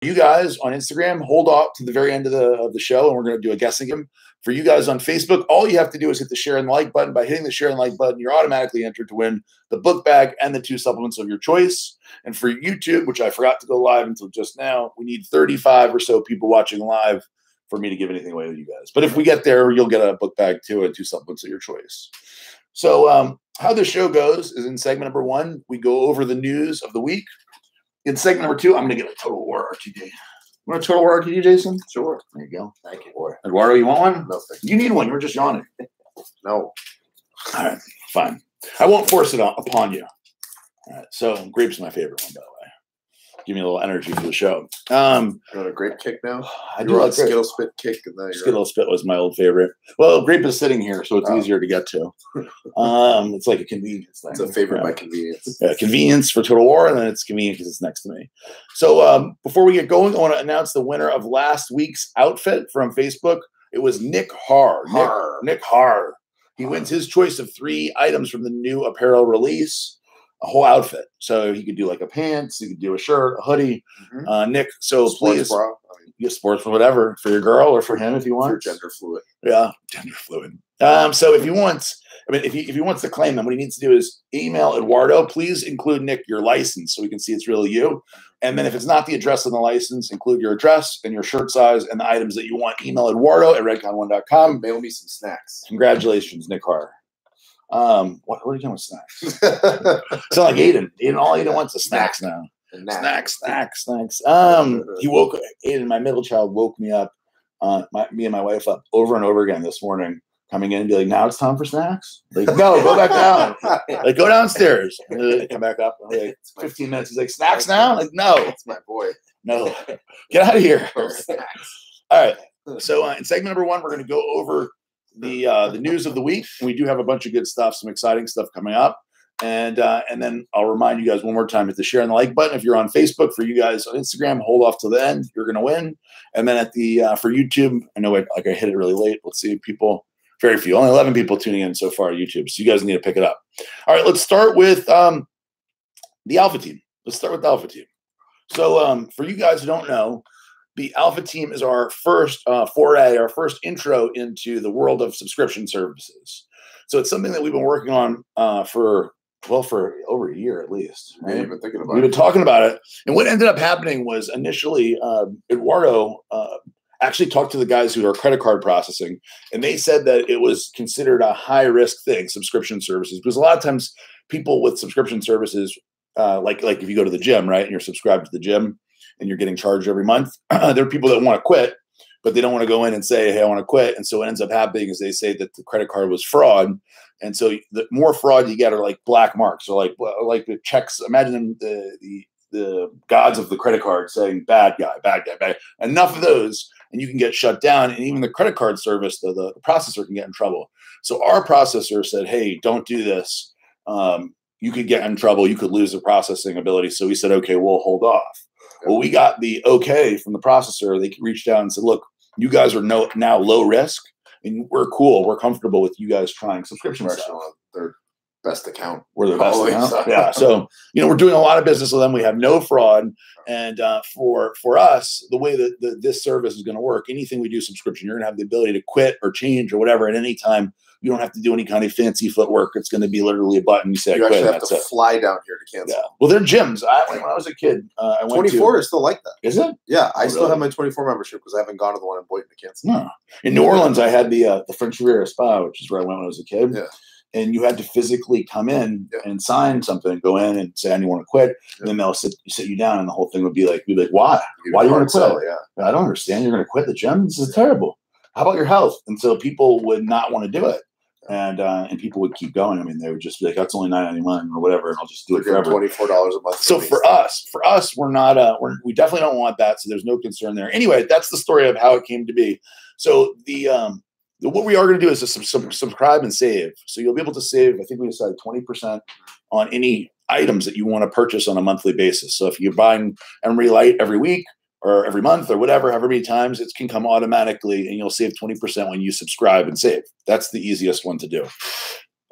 You guys on Instagram, hold off to the very end of the show, and we're going to do a guessing game. For you guys on Facebook, all you have to do is hit the share and like button. By hitting the share and like button, you're automatically entered to win the book bag and the 2 supplements of your choice. And for YouTube, which I forgot to go live until just now, we need 35 or so people watching live for me to give anything away to you guys. But if we get there, you'll get a book bag too and 2 supplements of your choice. So how the show goes is in segment number 1, we go over the news of the week. In segment number 2, I'm going to get a Total War RTD. You want a Total War RTD, Jason? Sure. There you go. Thank you, boy. Eduardo, you want one? No, thank you. You need one. You were just yawning. No. All right, fine. I won't force it upon you. All right, so grape's my favorite one, by the way. Give me a little energy for the show. You want a grape kick now? I do like Skittle Spit kick. And then Skittle Spit was my old favorite. Well, grape is sitting here, so it's easier to get to. It's like a convenience thing. It's a favorite by convenience. Yeah, convenience for Total War, and then it's convenient because it's next to me. So before we get going, I want to announce the winner of last week's outfit from Facebook. It was Nick Har. Nick Har. He wins his choice of 3 items from the new apparel release. A whole outfit. So he could do like a pants, he could do a shirt, a hoodie. Nick, so Sports please, bra. get sports for whatever, for your girl or for him if you want. You're gender fluid. Yeah, gender fluid. So if he wants, if he wants to claim them, what he needs to do is email Eduardo. Please include, Nick, your license so we can see it's really you. And then if it's not the address on the license, include your address and your shirt size and the items that you want. Email Eduardo at redcon1.com. Mail me some snacks. Congratulations, Nick Har. What are you doing with snacks? Sound like Aiden. All Aiden wants is snacks now. Snacks. He woke Aiden, my middle child, woke me up, me and my wife up over and over again this morning, coming in and be like, now it's time for snacks? Like, no, go back down. Like, go downstairs. And then come back up. Like 15 minutes. He's like, snacks now? Like, no. That's my boy. No. Get out of here. No snacks. All right. So in segment number 1, we're going to go over the news of the week. We do have a bunch of good stuff, some exciting stuff coming up. And then I'll remind you guys one more time, hit the share and the like button. If you're on Facebook, for you guys on Instagram, hold off till the end. You're going to win. And then at the for YouTube, I know I hit it really late. Let's see, people, very few, only 11 people tuning in so far on YouTube. So you guys need to pick it up. All right, let's start with the Alpha Team. Let's start with the Alpha Team. So for you guys who don't know, the Alpha Team is our first foray, our first intro into the world of subscription services. So it's something that we've been working on for over a year at least. Right? Yeah, you've been thinking about We've been talking about it. And what ended up happening was initially Eduardo actually talked to the guys who are credit card processing, and they said that it was considered a high-risk thing, subscription services, because a lot of times people with subscription services, like if you go to the gym, right, and you're subscribed to the gym, and you're getting charged every month, there are people that want to quit, but they don't want to go in and say, hey, I want to quit. And so what ends up happening is they say that the credit card was fraud. And so the more fraud you get are like black marks, or like the checks. Imagine the gods of the credit card saying, bad guy, bad guy, bad guy. Enough of those, and you can get shut down. And even the credit card service, the processor can get in trouble. So our processor said, hey, don't do this. You could get in trouble. You could lose the processing ability. So we said, okay, we'll hold off. Well, we got the okay from the processor. They reached out and said, look, you guys are now low risk, and we're cool. We're comfortable with you guys trying subscription stuff. Their best account. We're their best account. Yeah. So, we're doing a lot of business with them. We have no fraud. And for us, the way that this service is going to work, anything we do subscription, you're going to have the ability to quit or change or whatever at any time. You don't have to do any kind of fancy footwork. It's going to be literally a button. You say, you actually have to fly down here to cancel. Yeah. Well, they're gyms. When I was a kid, I went 24 is still like that. Is it? Yeah, I still have my 24 membership because I haven't gone to the one in Boynton to cancel. No. In New Orleans, I had the French Riviera Spa, which is where I went when I was a kid. Yeah. And you had to physically come in and sign something, go in and say, I want to quit. And then they'll sit you down, and the whole thing would be like, why? Why do you want to quit? I don't understand. You're going to quit the gym? This is terrible. How about your health? And so people would not want to do it. And people would keep going. I mean, they would just be like, that's only $9.99 or whatever, and I'll just do it forever. $24 a month. So for us, we're not, we definitely don't want that. So there's no concern there. Anyway, that's the story of how it came to be. So what we are going to do is subscribe and save. So you'll be able to save, I think we decided 20% on any items that you want to purchase on a monthly basis. So if you're buying Emery Light every week or every month or whatever, however many times, it can come automatically, and you'll save 20% when you subscribe and save. That's the easiest one to do.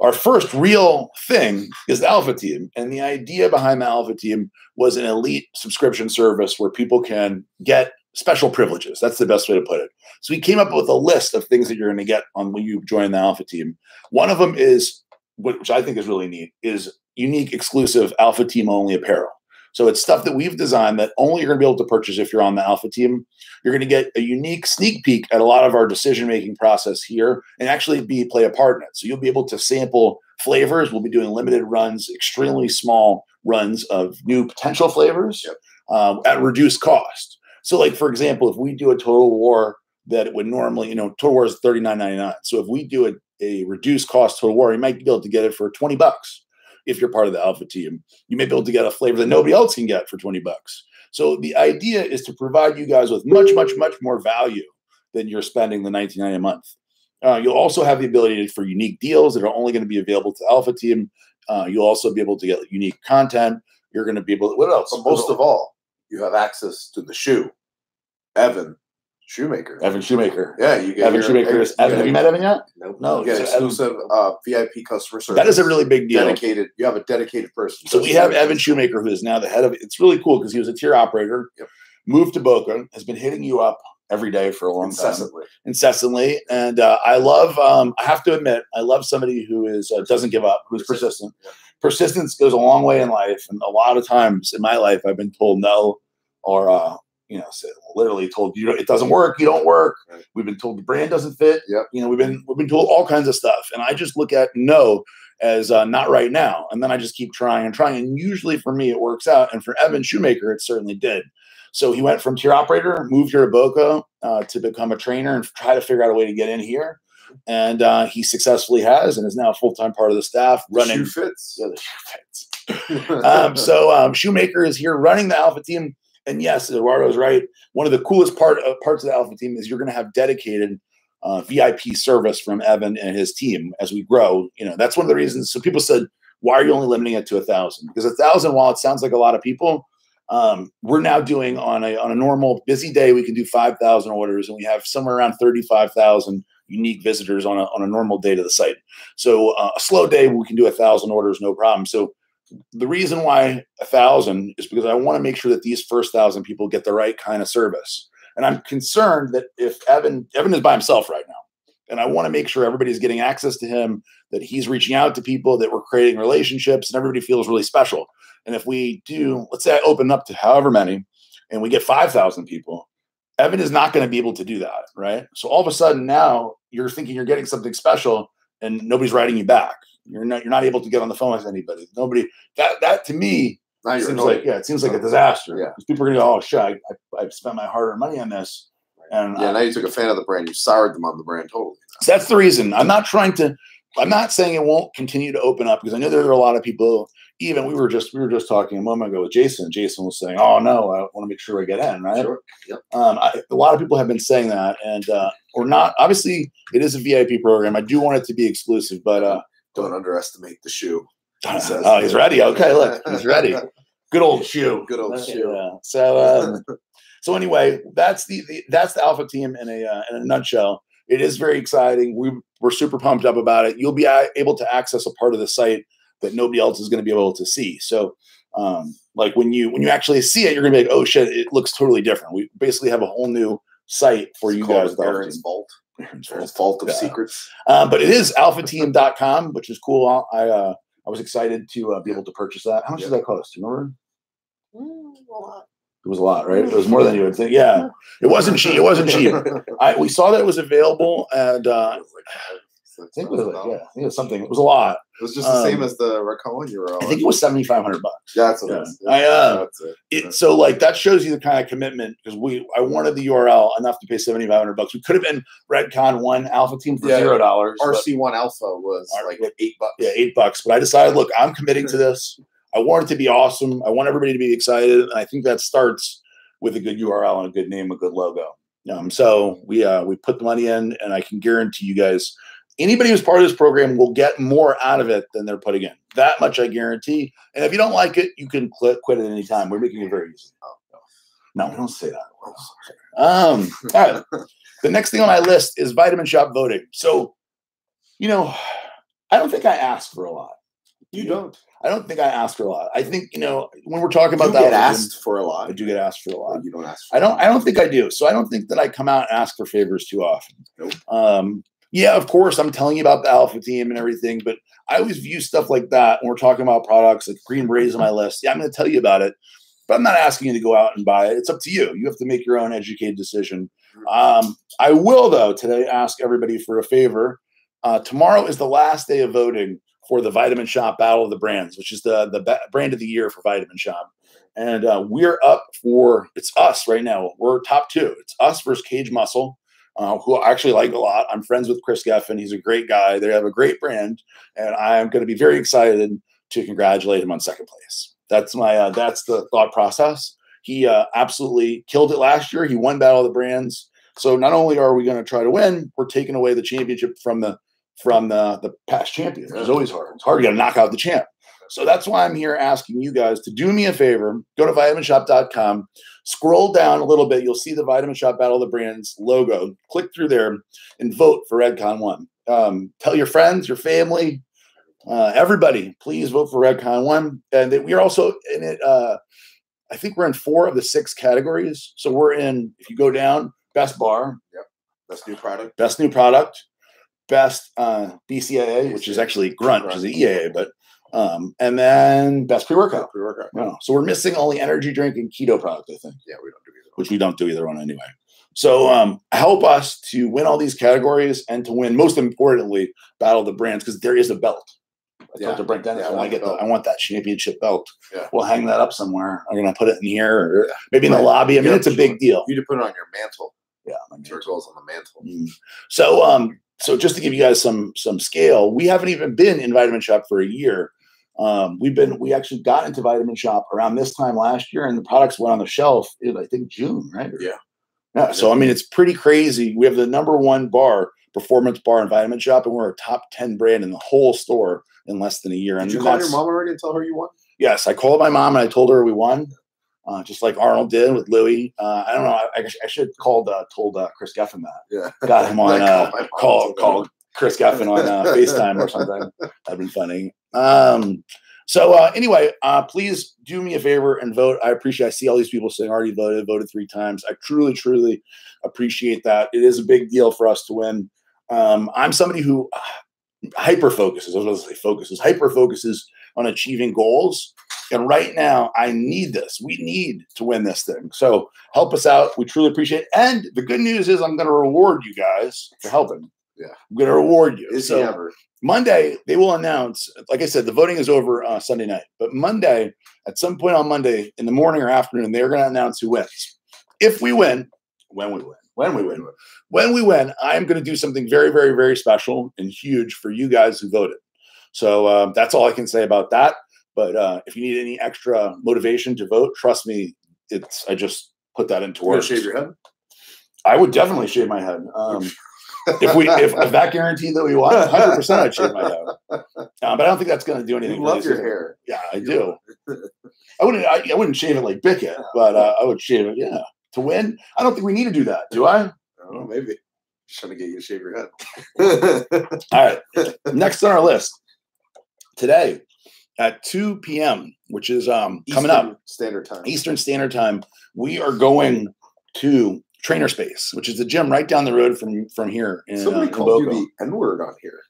our first real thing is the Alpha Team. And the idea behind the Alpha Team was an elite subscription service where people can get special privileges. That's the best way to put it. So we came up with a list of things that you're going to get on when you join the Alpha Team. One of them is, which I think is really neat, is unique, exclusive Alpha Team only apparel. So it's stuff that we've designed that only you're going to be able to purchase if you're on the Alpha Team. You're going to get a unique sneak peek at a lot of our decision-making process here and actually play a part in it. So you'll be able to sample flavors. We'll be doing limited runs, extremely small runs of new potential flavors at reduced cost. So like, for example, if we do a Total War that would normally, Total War is $39.99. So if we do a reduced cost Total War, you might be able to get it for $20. If you're part of the Alpha Team, you may be able to get a flavor that nobody else can get for $20. So the idea is to provide you guys with much, much, much more value than you're spending the $19.99 a month. You'll also have the ability for unique deals that are only going to be available to Alpha Team. You'll also be able to get unique content. You're going to be able to, what else? But most of all, you have access to the shoe, Evan Shoemaker. Yeah, you get Evan Shoemaker. Have you met Evan yet? Nope. No. You get exclusive VIP customer service. That is a really big deal. Dedicated. You have a dedicated person. So we have Evan Shoemaker, who is now the head of it. It's really cool because he was a tier operator, moved to Boca, has been hitting you up every day for a long time. Incessantly. And I love, I have to admit, I love somebody who is doesn't give up, who's persistent. Yeah. Persistence goes a long way in life. And a lot of times in my life, I've been told no, or literally told it doesn't work, you don't work. Right. We've been told the brand doesn't fit. Yep. We've been told all kinds of stuff, and I just look at no as not right now, and then I just keep trying and trying, and usually for me it works out, and for Evan Shoemaker it certainly did. So he went from tier operator, moved here to Boca to become a trainer and try to figure out a way to get in here, and he successfully has, and is now a full-time part of the staff running. The shoe fits. Yeah, the shoe fits. So Shoemaker is here running the Alpha Team. And yes, Eduardo's right. One of the coolest parts of the Alpha Team is you're going to have dedicated VIP service from Evan and his team as we grow. That's one of the reasons. So people said, why are you only limiting it to 1,000? Because 1,000, while it sounds like a lot of people, we're now doing on a normal busy day, we can do 5,000 orders, and we have somewhere around 35,000 unique visitors on a normal day to the site. So a slow day, we can do 1,000 orders, no problem. So the reason why 1,000 is because I want to make sure that these first 1,000 people get the right kind of service. And I'm concerned that if Evan is by himself right now, and I want to make sure everybody's getting access to him, that he's reaching out to people, that we're creating relationships, and everybody feels really special. And if we do, let's say I open up to however many, and we get 5,000 people, Evan is not going to be able to do that, right? So all of a sudden now you're thinking you're getting something special, and nobody's writing you back. You're not able to get on the phone with anybody. Nobody. That to me seems like it seems like a disaster. Yeah, because people are gonna go, oh shit, I've spent my hard-earned money on this, and now you took a fan of the brand, you soured them on the brand totally. So that's the reason. I'm not saying it won't continue to open up, because I know there are a lot of people. Even we were just talking a moment ago with Jason. Jason was saying, oh no, I want to make sure I get in, right? Sure. Yep. A lot of people have been saying that, and or not. Obviously, it is a VIP program. I do want it to be exclusive, but. Don't underestimate the shoe. Oh, he's ready. Okay, look, he's ready. Good old shoe. Good old shoe. Yeah. So anyway, that's the Alpha Team in a nutshell. It is very exciting. We're super pumped up about it. You'll be able to access a part of the site that nobody else is going to be able to see. So, like when you actually see it, you're going to be like, oh shit, it looks totally different. We basically have a whole new site for you guys. Aaron's Vault. Vault of secrets. But it is alphateam.com, which is cool. I was excited to be able to purchase that. How much did that cost? Do you remember? A lot. It was a lot, right? It was more than you would think. Yeah, it wasn't cheap. It wasn't cheap. We saw that it was available, and I think it was something. It was a lot. It was just the same as the Raccoon URL. I think it was $7,500. Yeah, that's what it is. That's it. So like that shows you the kind of commitment, because I wanted the URL enough to pay $7,500. We could have been Redcon 1 Alpha Team for $0. RC1 Alpha was like $8. Yeah, $8. But I decided, look, I'm committing to this. I want it to be awesome. I want everybody to be excited, and I think that starts with a good URL and a good name, a good logo. So we put the money in, and I can guarantee you guys, anybody who's part of this program will get more out of it than they're putting in. That much I guarantee. And if you don't like it, you can quit at any time. We're making it very easy. No, don't say that. All right. The next thing on my list is Vitamin Shop voting. So, I don't think I ask for a lot. You don't. I don't think I ask for a lot. I think, when we're talking about you that, get asked for a lot. I do get asked for a lot. But you don't ask for I don't think I do. So I don't think that I come out and ask for favors too often. Nope. Yeah, of course, I'm telling you about the Alpha team and everything, but I always view stuff like that when we're talking about products like Green Berets on my list. Yeah, I'm going to tell you about it, but I'm not asking you to go out and buy it. It's up to you. You have to make your own educated decision. I will, though, today ask everybody for a favor. Tomorrow is the last day of voting for the Vitamin Shoppe Battle of the Brands, which is the brand of the year for Vitamin Shoppe. And we're up for, it's us right now. We're top 2. It's us versus Cage Muscle. Who I actually like a lot. I'm friends with Chris Geffen. He's a great guy. They have a great brand, and I'm going to be very excited to congratulate him on second place. That's the thought process. He absolutely killed it last year. He won Battle of the Brands. So not only are we going to try to win, we're taking away the championship from the past champion. It's always hard. It's hard. You got to knock out the champ. So that's why I'm here asking you guys to do me a favor. Go to vitaminshoppe.com. Scroll down a little bit. You'll see the Vitamin Shoppe Battle of the Brands logo. Click through there and vote for Redcon 1. Tell your friends, your family, everybody, please vote for Redcon 1. And we are also in it. I think we're in 4 of the 6 categories. So we're in, if you go down, best bar. Yep. Best new product. Best new product. Best BCAA, which is actually Grunt, which is the EAA, but and then best pre-workout. No. So we're missing only energy drink and keto product, I think. Yeah, we don't do either one. Which we don't do either one anyway. So help us to win all these categories and to win, most importantly, Battle of the Brands, because there is a belt. I talked to Brent Dennis. I want that championship belt. Yeah. We'll hang that up somewhere. I'm gonna put it in here or maybe in the lobby. I mean, it's a big deal. You need to put it on your mantle. Yeah, my goes on the mantle. So just to give you guys some scale, we haven't even been in Vitamin Shoppe for a year. We actually got into Vitamin Shoppe around this time last year, and the products went on the shelf in, I think, June, right? Yeah. So I mean, it's pretty crazy. We have the #1 performance bar in Vitamin Shoppe, and we're a top 10 brand in the whole store in less than a year. Did you call your mom already and tell her you won? Yes, I called my mom and I told her we won. Just like Arnold did with Louis. I don't know. I should have told Chris Geffen that. Yeah. Got him on called Chris Geffen on FaceTime or something. That'd been funny. Anyway, please do me a favor and vote. I appreciate. I see all these people saying already voted 3 times. I truly, truly appreciate that. It is a big deal for us to win. I'm somebody who hyper focuses on achieving goals. And right now, I need this. We need to win this thing. So help us out. We truly appreciate it. And the good news is I'm going to reward you guys for helping. Yeah. I'm going to reward you. Is he ever? Monday, they will announce, like I said, the voting is over Sunday night. But Monday, at some point on Monday, in the morning or afternoon, they're going to announce who wins. If we win, when we win, I'm going to do something very, very, very special and huge for you guys who voted. So that's all I can say about that. But if you need any extra motivation to vote, trust me, I just put that into words. Shave your head? I would definitely shave my head. If that guaranteed that we won, 100% I'd shave my head. But I don't think that's going to do anything. You love your hair. Yeah, I do. I wouldn't shave it like Bickett, but I would shave it. Yeah, to win. I don't think we need to do that. Do I? I don't know. Maybe. Just trying to get you to shave your head. All right. Next on our list today at 2 p.m., which is coming up. Eastern Standard Time. We are going to Trainer Space, which is the gym right down the road from here. Somebody called you the N-word on here.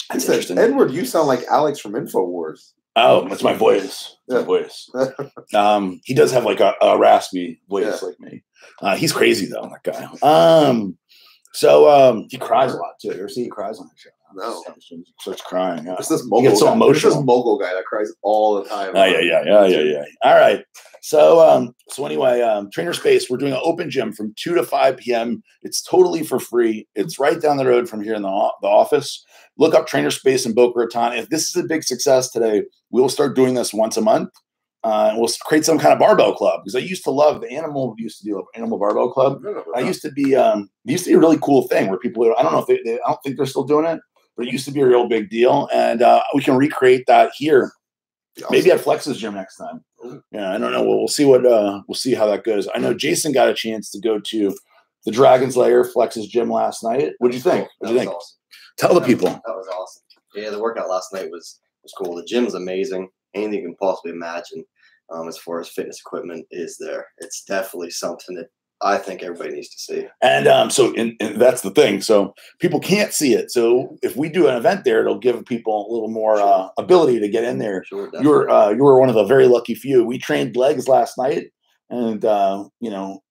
That's interesting. N-word, you sound like Alex from InfoWars. Oh, that's my voice. That's my voice. He does have like a raspy voice like me. He's crazy though, that guy. He cries a lot too. You ever see he cries on the show? No. He starts crying. It's this mogul guy that cries all the time. Yeah. All right. So anyway, Trainer Space, we're doing an open gym from 2 to 5 p.m. It's totally for free. It's right down the road from here in the office. Look up Trainer Space in Boca Raton. If this is a big success today, we'll start doing this once a month. We'll create some kind of barbell club because I used to love the Animal Barbell Club. It used to be a really cool thing where people, I don't know if I don't think they're still doing it, but it used to be a real big deal. And we can recreate that here. Awesome. Maybe at Flex's gym next time. Yeah, I don't know. We'll see we'll see how that goes. I know Jason got a chance to go to the Dragon's Lair, Flex's gym last night. What'd you think? Awesome. Tell the people. That was awesome. Yeah, the workout last night was cool. The gym's amazing. Anything you can possibly imagine as far as fitness equipment is there. It's definitely something that I think everybody needs to see. And and that's the thing. So people can't see it. So if we do an event there, it'll give people a little more ability to get in there. Sure, you were one of the very lucky few. We trained legs last night, and you know,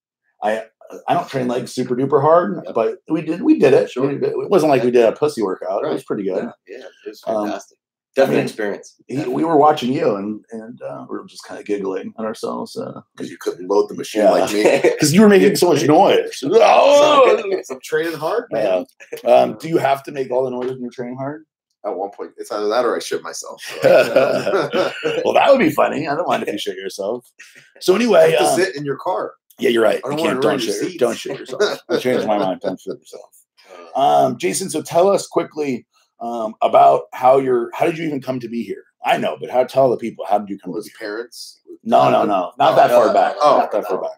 I don't train legs super duper hard, but we did it. Sure. It wasn't like we did a pussy workout. Right. It was pretty good. Yeah, it was fantastic. Definitely experience. We were watching you, and we were just kind of giggling at ourselves because you couldn't load the machine like me. Because you were making so much noise. I'm training hard, man. Do you have to make all the noises when you're training hard? At one point, it's either that or I shit myself. So. Well, that would be funny. I don't mind if you shit yourself. So anyway, you have to sit in your car. Yeah, you're right. Don't shit yourself. I changed my mind. Don't shit yourself. Jason, so tell us quickly about how did you even come to be here? I know, but tell the people, how did you come to be here? Parents? No. Not that far back. Not that far back.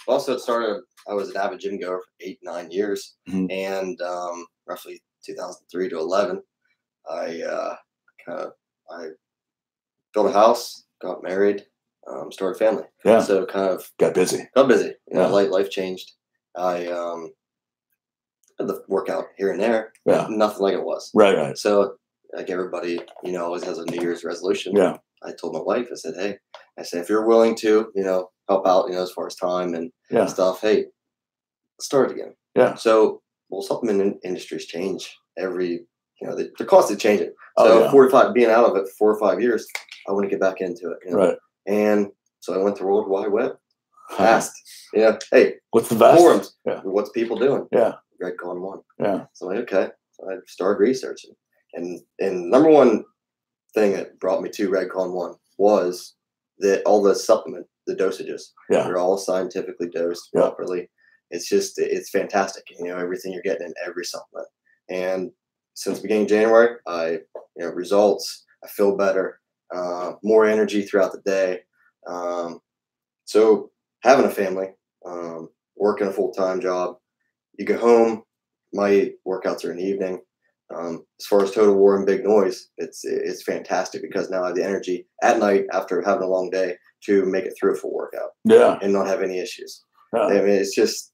Well, so it started, I was an avid gym goer for 8-9 years, and roughly 2003 to 11, I built a house, got married, started a family. Yeah. So kind of got busy. You know, life changed. I had the workout here and there. Yeah. Nothing like it was. Right. So like everybody, you know, always has a New Year's resolution. Yeah. I told my wife, I said, hey, if you're willing to, you know, help out, you know, as far as time and stuff, hey, let's start again. Yeah. So, well, supplement industries change every, you know, they're constantly changing. So being out of it for 4 or 5 years, I want to get back into it. You know? Right. And so I went to World Wide Web, asked, you know, hey, what's the best forums? Yeah. What's people doing? Yeah. Redcon 1. Yeah. So I'm like, okay. So I started researching. And number one thing that brought me to Redcon 1 was that all the supplement, the dosages, they're all scientifically dosed properly. It's fantastic. You know, everything you're getting in every supplement. And since beginning of January, results, I feel better, more energy throughout the day. So having a family, working a full-time job, you go home, my workouts are in the evening. As far as total war and big noise, it's fantastic because now I have the energy at night after having a long day to make it through a full workout. Yeah. And not have any issues. Yeah. I mean, it's just,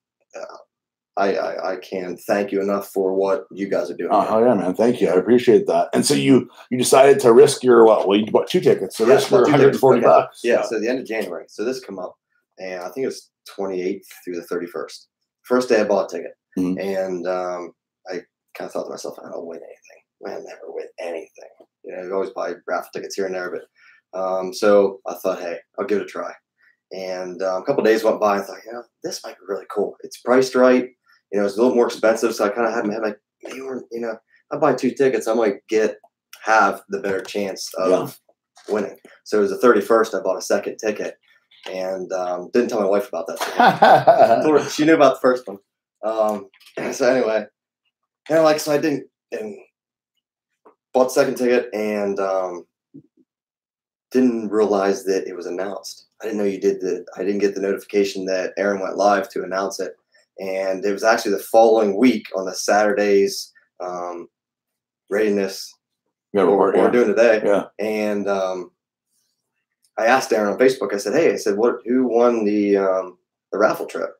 I can't thank you enough for what you guys are doing. Oh yeah, man. Thank you. I appreciate that. And so you decided to risk your, you bought 2 tickets. So risk your $140. Yeah. So the end of January. So this come up and I think it was 28th through the 31st. First day I bought a ticket. Mm-hmm. And, I kind of thought to myself, I don't win anything. I never win anything. You know, I always buy raffle tickets here and there, but so I thought, hey, I'll give it a try. And a couple of days went by. I thought, this might be really cool. It's priced right. You know, it's a little more expensive, so I kind of had in my head like, I buy 2 tickets, I might have the better chance of winning. So it was the 31st. I bought a second ticket, and didn't tell my wife about that. She knew about the first one. So anyway. So I didn't, and bought the second ticket and didn't realize that it was announced. I didn't know I didn't get the notification that Aaron went live to announce it. And it was actually the following week on the Saturday's Readiness we're doing today. Yeah. And I asked Aaron on Facebook, I said, hey, who won the raffle trip?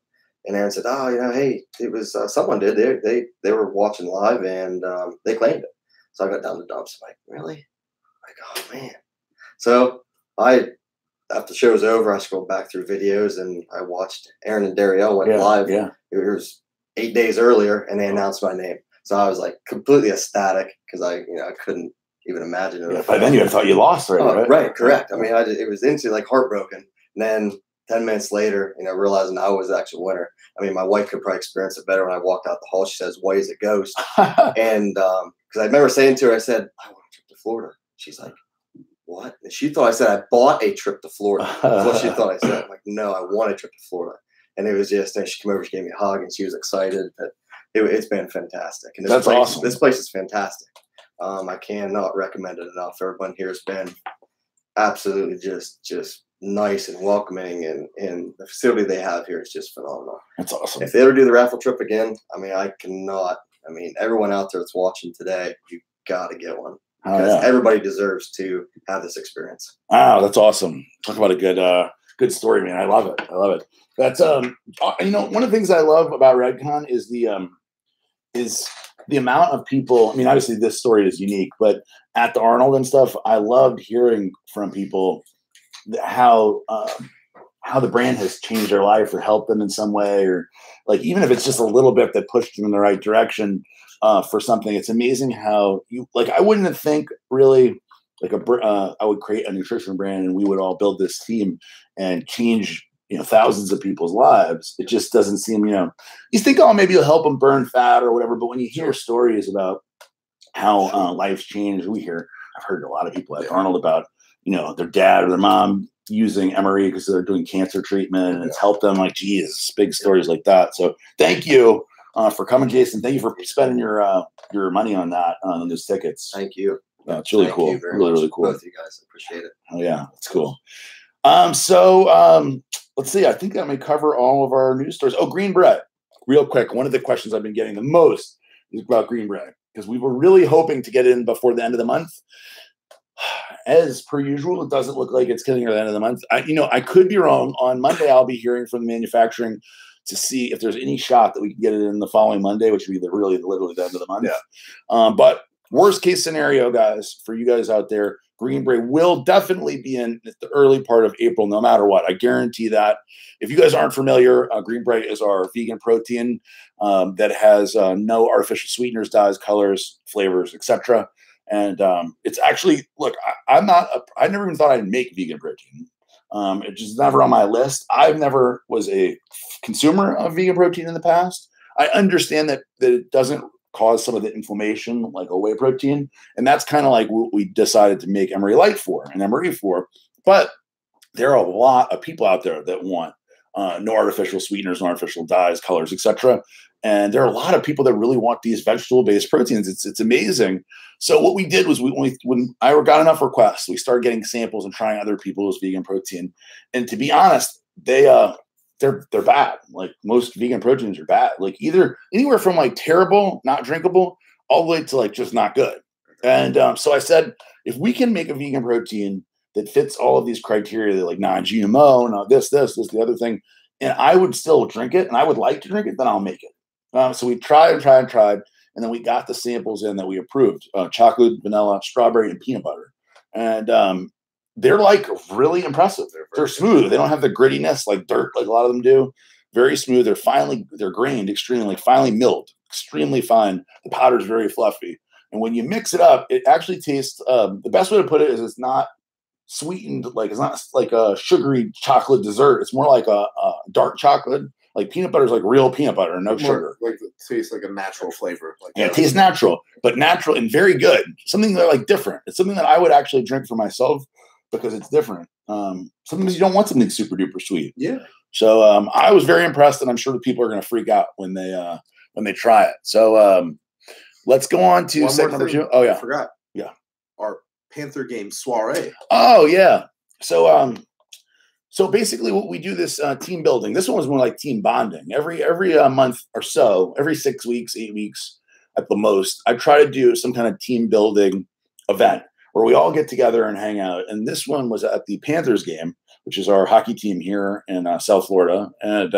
And Aaron said, hey, it was someone did. They were watching live and they claimed it. So I got down the dumps. I'm like, really? I'm like, oh man. So after the show's over, I scrolled back through videos and I watched Aaron and Darielle went live. Yeah. It was 8 days earlier and they announced my name. So I was like completely ecstatic because I couldn't even imagine it. Yeah, but then you thought you lost already, right? Right, correct. I mean, it was instantly like heartbroken. And then 10 minutes later, realizing I was the actual winner. I mean, my wife could probably experience it better when I walked out the hall. She says, white as a ghost. And because I remember saying to her, I said, I want a trip to Florida. She's like, what? And she thought I said I bought a trip to Florida. That's what she thought I said. I'm like, no, I want a trip to Florida. And it was just, she came over, she gave me a hug, and she was excited. But it's been fantastic. And that's awesome. This place is fantastic. I cannot recommend it enough. Everyone here has been absolutely just nice and welcoming, and the facility they have here is just phenomenal. That's awesome. If they ever do the raffle trip again, everyone out there that's watching today, got to get one because everybody deserves to have this experience. Wow, that's awesome. Talk about a good story, man. I love it. I love it. That's one of the things I love about RedCon is the amount of people. I mean, obviously this story is unique, but at the Arnold and stuff, I loved hearing from people how the brand has changed their life or helped them in some way, or like even if it's just a little bit that pushed them in the right direction for something. It's amazing how I wouldn't think really like I would create a nutrition brand and we would all build this team and change thousands of people's lives. It just doesn't seem, you think, oh, maybe you'll help them burn fat or whatever. But when you hear stories about how life's changed, I've heard a lot of people at Arnold about, their dad or their mom using MRE because they're doing cancer treatment and it's helped them. Like, geez, big stories like that. So thank you for coming, Jason. Thank you for spending your money on that, on those tickets. Thank you. It's really cool. Really cool. Both of you guys. Appreciate it. Oh yeah, it's cool. Let's see. I think that may cover all of our news stories. Oh, green bread. Real quick. One of the questions I've been getting the most is about green bread because we were really hoping to get it in before the end of the month. As per usual, it doesn't look like it's getting at the end of the month. I could be wrong. On Monday, I'll be hearing from the manufacturing to see if there's any shot that we can get it in the following Monday, which would be literally the end of the month. Yeah. But worst case scenario, guys, for you guys out there, green bread will definitely be in the early part of April, no matter what. I guarantee that. If you guys aren't familiar, green bread is our vegan protein that has no artificial sweeteners, dyes, colors, flavors, etc. And it's actually, look, I never even thought I'd make vegan protein. It's just never on my list. I've never was a consumer of vegan protein in the past. I understand that it doesn't cause some of the inflammation like a whey protein. And that's kind of like what we decided to make MRE Light for and MRE for. But there are a lot of people out there that want no artificial sweeteners, no artificial dyes, colors, etc. And there are a lot of people that really want these vegetable-based proteins. It's amazing. So what we did was when I got enough requests, we started getting samples and trying other people's vegan protein. And to be honest, they're bad. Like most vegan proteins are bad. Like either anywhere from like terrible, not drinkable, all the way to like just not good. And so I said, if we can make a vegan protein that fits all of these criteria, like non-GMO, not this, the other thing, and I would still drink it, and I would like to drink it, then I'll make it. So we tried, and then we got the samples in that we approved: chocolate, vanilla, strawberry, and peanut butter. And they're like really impressive. They're smooth. They don't have the grittiness like dirt, like a lot of them do. Very smooth. They're grained extremely, like finely milled, extremely fine. The powder is very fluffy. And when you mix it up, it actually tastes. The best way to put it is it's not sweetened, like it's not like a sugary chocolate dessert. It's more like a dark chocolate. Like peanut butter is like real peanut butter, no sugar. Like it tastes like a natural flavor. Like it tastes natural, but natural and very good. Something that like different. It's something that I would actually drink for myself because it's different. Sometimes you don't want something super duper sweet. Yeah. So I was very impressed, and I'm sure the people are going to freak out when they try it. So let's go on to segment number 2. Oh yeah, I forgot. Yeah, our Panther game soiree. Oh yeah. So basically, what we do this team building. This one was more like team bonding. Every month or so, every 6 weeks, 8 weeks at the most, I try to do some kind of team building event where we all get together and hang out. And this one was at the Panthers game, which is our hockey team here in South Florida. And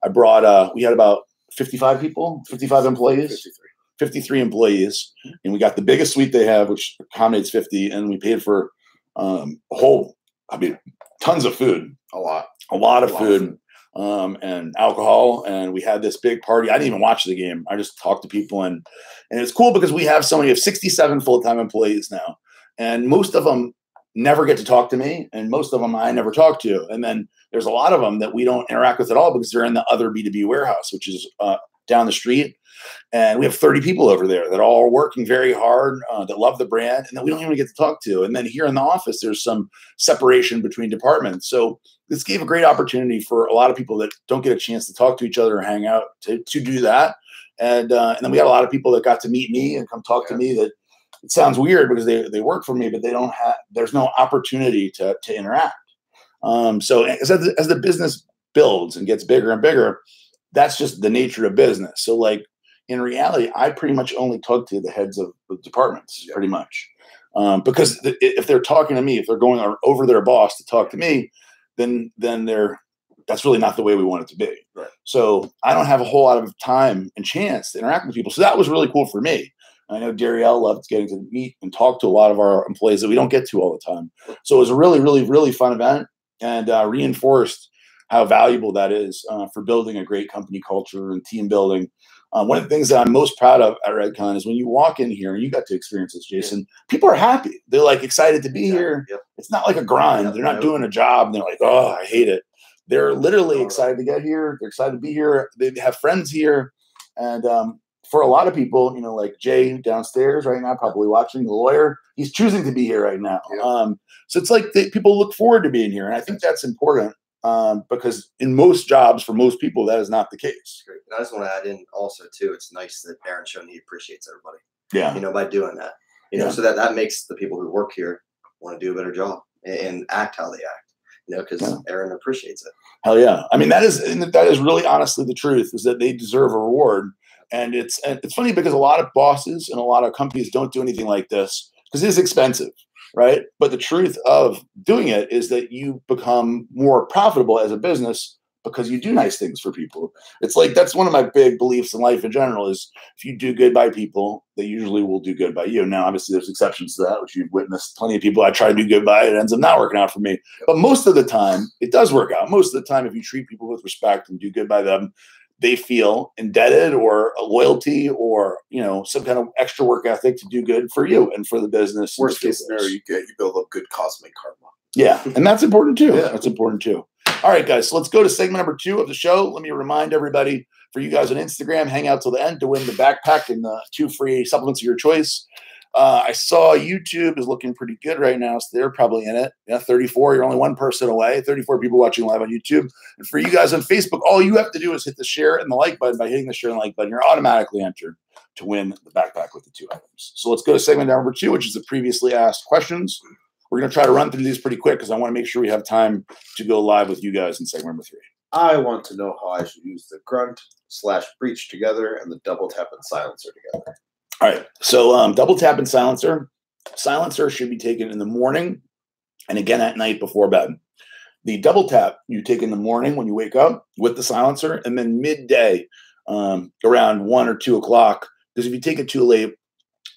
I brought. We had about 55 people, 55 employees. 53 employees, and we got the biggest suite they have, which accommodates 50, and we paid for tons of food, a lot of food, and alcohol, and we had this big party. I didn't even watch the game. I just talked to people, and it's cool because we have 67 full-time employees now, and most of them never get to talk to me, and most of them I never talk to, and then there's a lot of them that we don't interact with at all because they're in the other B2B warehouse, which is down the street. And we have 30 people over there that all are working very hard, that love the brand, and that we don't even get to talk to. And then here in the office, there's some separation between departments. So this gave a great opportunity for a lot of people that don't get a chance to talk to each other or hang out to do that. And then we had a lot of people that got to meet me and come talk to me. That it sounds weird because they work for me, but there's no opportunity to interact. So as the business builds and gets bigger and bigger, that's just the nature of business. So like, in reality, I pretty much only talk to the heads of the departments, pretty much. Because if they're talking to me, if they're going over their boss to talk to me, then that's really not the way we want it to be. Right. So I don't have a whole lot of time and chance to interact with people. So that was really cool for me. I know Darielle loved getting to meet and talk to a lot of our employees that we don't get to all the time. So it was a really, really, really fun event, and reinforced how valuable that is for building a great company culture and team building. One of the things that I'm most proud of at Redcon is when you walk in here, and you got to experience this, Jason, people are happy. They're like excited to be here. Yep. It's not like a grind. They're not doing a job and they're like, oh, I hate it. They're literally excited to get here. They're excited to be here. They have friends here. And for a lot of people, like Jay downstairs right now, probably watching, the lawyer, he's choosing to be here right now. Yep. So it's like people look forward to being here. And I think that's important. Because in most jobs, for most people, that is not the case. Great. And I just want to add in also too, it's nice that Aaron's shown he appreciates everybody. Yeah. By doing that, so that makes the people who work here want to do a better job and act how they act, because Aaron appreciates it. Hell yeah. I mean, that is really honestly the truth, is that they deserve a reward. And it's funny because a lot of bosses and a lot of companies don't do anything like this because it is expensive. Right. But the truth of doing it is that you become more profitable as a business because you do nice things for people. It's like, that's one of my big beliefs in life in general, is if you do good by people, they usually will do good by you. Now, obviously there's exceptions to that, which you've witnessed plenty of people I try to do good by, it ends up not working out for me. But most of the time it does work out. Most of the time, if you treat people with respect and do good by them, they feel indebted or a loyalty or, some kind of extra work ethic to do good for you and for the business. Worst case scenario, you build up good cosmic karma. Yeah. And that's important too. Yeah. That's important too. All right, guys. So let's go to segment number 2 of the show. Let me remind everybody, for you guys on Instagram, hang out till the end to win the backpack and the 2 free supplements of your choice. I saw YouTube is looking pretty good right now, so they're probably in it. 34. You're only one person away. 34 people watching live on YouTube. And for you guys on Facebook, all you have to do is hit the share and the like button. By hitting the share and like button, you're automatically entered to win the backpack with the 2 items. So let's go to segment number 2, which is the previously asked questions. We're going to try to run through these pretty quick because I want to make sure we have time to go live with you guys in segment number 3. I want to know how I should use the grunt/breach together and the double tap and silencer together. All right. So double tap and silencer. Silencer should be taken in the morning and again at night before bed. The double tap you take in the morning when you wake up with the silencer, and then midday around 1 or 2 o'clock, because if you take it too late,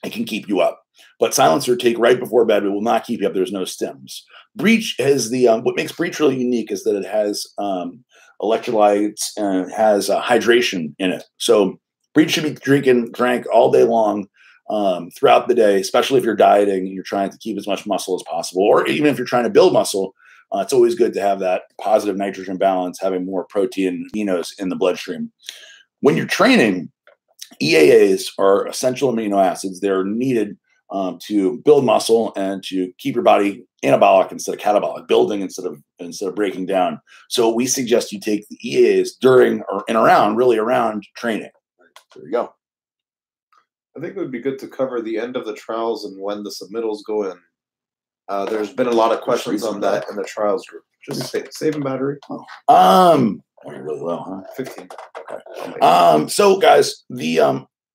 it can keep you up. But silencer, take right before bed. It will not keep you up. There's no stims. Breach has the what makes Breach really unique is that it has electrolytes and it has hydration in it. So Breach should be drank all day long throughout the day, especially if you're dieting and you're trying to keep as much muscle as possible, or even if you're trying to build muscle. It's always good to have that positive nitrogen balance, having more protein and aminos in the bloodstream. When you're training, EAAs are essential amino acids. They're needed to build muscle and to keep your body anabolic instead of catabolic, building instead of breaking down. So we suggest you take the EAAs during and around training. There you go. I think it would be good to cover the end of the trials and when the submittals go in. There's been a lot of questions on that in the trials group. Just saving battery. Really well, huh? 15. Okay. So guys,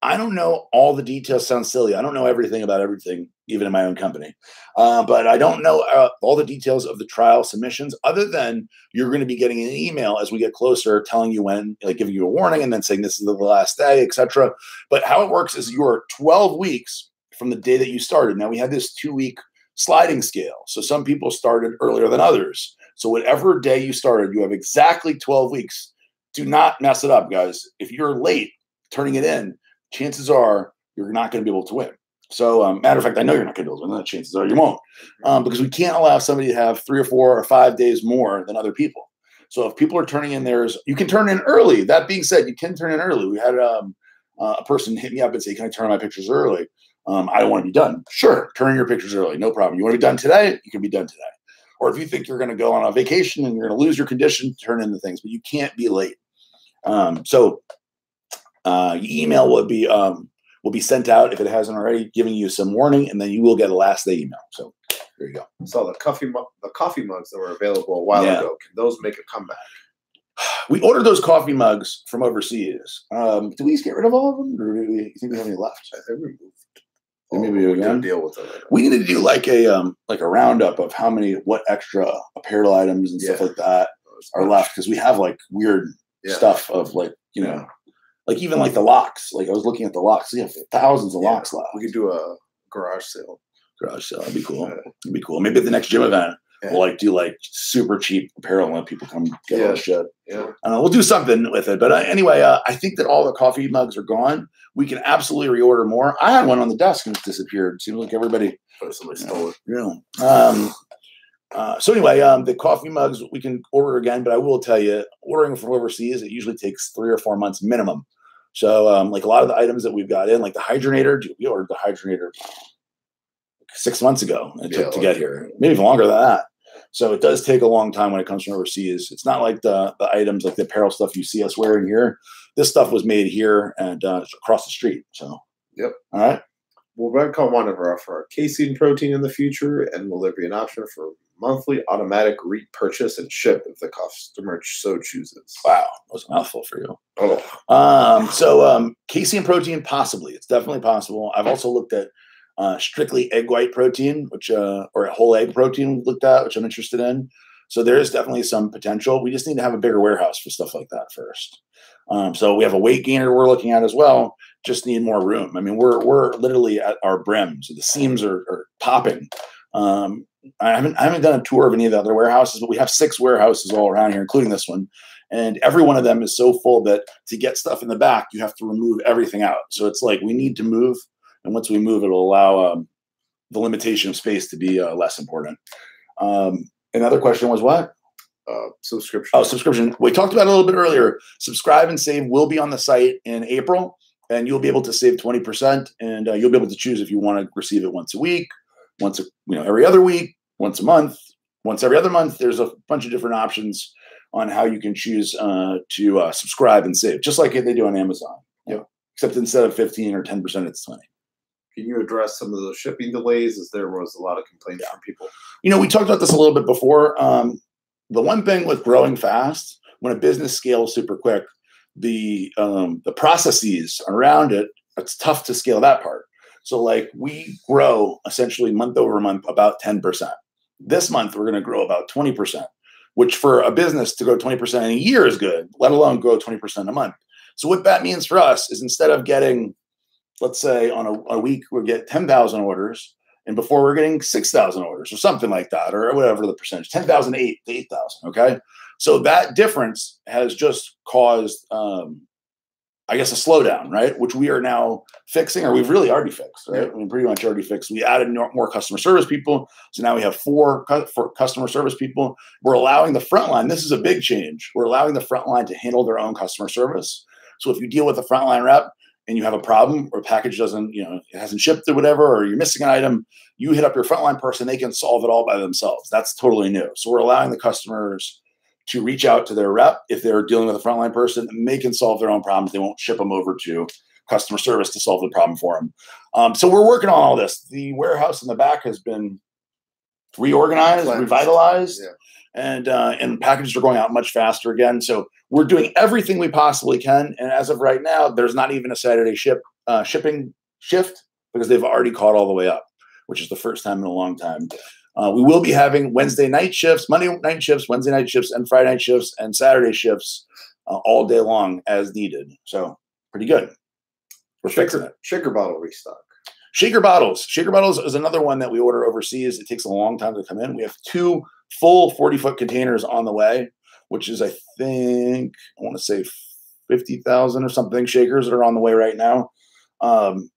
I don't know all the details. Sounds silly. I don't know everything about everything, even in my own company. But I don't know all the details of the trial submissions, other than you're going to be getting an email as we get closer, telling you when, like giving you a warning, and then saying this is the last day, etc. But how it works is you're 12 weeks from the day that you started. Now we had this 2-week sliding scale. So some people started earlier than others. So whatever day you started, you have exactly 12 weeks. Do not mess it up, guys. If you're late turning it in, chances are you're not going to be able to win. So matter of fact, I know you're not going to be able to win. Chances are you won't, because we can't allow somebody to have 3 or 4 or 5 days more than other people. So if people are turning in theirs, you can turn in early. That being said, you can turn in early. We had a person hit me up and say, can I turn my pictures early? I don't want to be done. Sure, turn in your pictures early. No problem. You want to be done today? You can be done today. Or if you think you're going to go on a vacation and you're going to lose your condition, turn in the things. But you can't be late. So your email will be sent out if it hasn't already, giving you some warning, and then you will get a last day email. So there you go. So the coffee mugs that were available a while ago, can those make a comeback? We ordered those coffee mugs from overseas. Do we just get rid of all of them, or do you think we have any left? I think we moved. Maybe we did a deal with them. We need to do like a roundup of what extra apparel items and stuff like that are left, because we have like weird stuff of like like even like the locks. Like I was looking at the locks. We have thousands of locks left. We could do a garage sale. That'd be cool. That'd be cool. Maybe at the next gym event, we'll like do like super cheap apparel and let people come get all the shit. Yeah. We'll do something with it. But anyway, I think that all the coffee mugs are gone. We can absolutely reorder more. I had one on the desk and it disappeared. Seems like everybody stole it. So anyway, the coffee mugs we can order again, but I will tell you, ordering from overseas, it usually takes 3 or 4 months minimum. So like a lot of the items that we've got in, like the hydronator, we ordered the hydronator 6 months ago and it took to get here, maybe even longer than that. So it does take a long time when it comes from overseas. It's not like the items, like the apparel stuff you see us wearing here. This stuff was made here and across the street. So, all right. Will Redcon want to offer casein protein in the future? And will there be an option for monthly automatic repurchase and ship if the customer so chooses? Wow, that was a mouthful for you. Oh. So casein protein, possibly. It's definitely possible. I've also looked at strictly egg white protein, which or whole egg protein we've looked at, which I'm interested in. So there is definitely some potential. We just need to have a bigger warehouse for stuff like that first. So we have a weight gainer we're looking at as well. Just need more room. I mean, we're literally at our brim, so the seams are popping. I haven't done a tour of any of the other warehouses, but we have 6 warehouses all around here, including this one. And every one of them is so full that to get stuff in the back, you have to remove everything out. So it's like we need to move. And once we move, it'll allow the limitation of space to be less important. Another question was what? Subscription. Oh, subscription. We talked about it a little bit earlier. Subscribe and Save will be on the site in April, and you'll be able to save 20%, and you'll be able to choose if you want to receive it once a week, every other week, once a month, once every other month. There's a bunch of different options on how you can choose to subscribe and save, just like they do on Amazon. Except instead of 15 or 10%, it's 20. Can you address some of the shipping delays, as there was a lot of complaints from people? We talked about this a little bit before. The one thing with growing fast, when a business scales super quick, the processes around it, it's tough to scale that part. So like we grow essentially month over month about 10%. This month, we're going to grow about 20%, which for a business to grow 20% in a year is good, let alone grow 20% a month. So what that means for us is instead of getting, let's say on a week, we'll get 10,000 orders, and before we're getting 6,000 orders or something like that, or whatever the percentage, 10,000 to 8,000. Okay. So that difference has just caused, I guess, a slowdown, right? Which we are now fixing, or we've really already fixed, right? I mean, pretty much already fixed. We added more customer service people. So now we have 4 customer service people. We're allowing the frontline. This is a big change. We're allowing the frontline to handle their own customer service. So if you deal with a frontline rep and you have a problem, or a package doesn't, it hasn't shipped or whatever, or you're missing an item, you hit up your frontline person, they can solve it all by themselves. That's totally new. So we're allowing the customers to reach out to their rep if they're dealing with a frontline person, and they can solve their own problems. They won't ship them over to customer service to solve the problem for them. So we're working on all this. The warehouse in the back has been reorganized, revitalized, and packages are going out much faster again. So we're doing everything we possibly can. And as of right now, there's not even a Saturday shipping shift, because they've already caught all the way up, which is the first time in a long time. We will be having Wednesday night shifts, Monday night shifts, Wednesday night shifts, and Friday night shifts, and Saturday shifts all day long as needed. So pretty good. We're fixing it. Shaker bottle restock. Shaker bottles. Shaker bottles is another one that we order overseas. It takes a long time to come in. We have 2 full 40-foot containers on the way, which is, I think, I want to say 50,000 or something shakers that are on the way right now.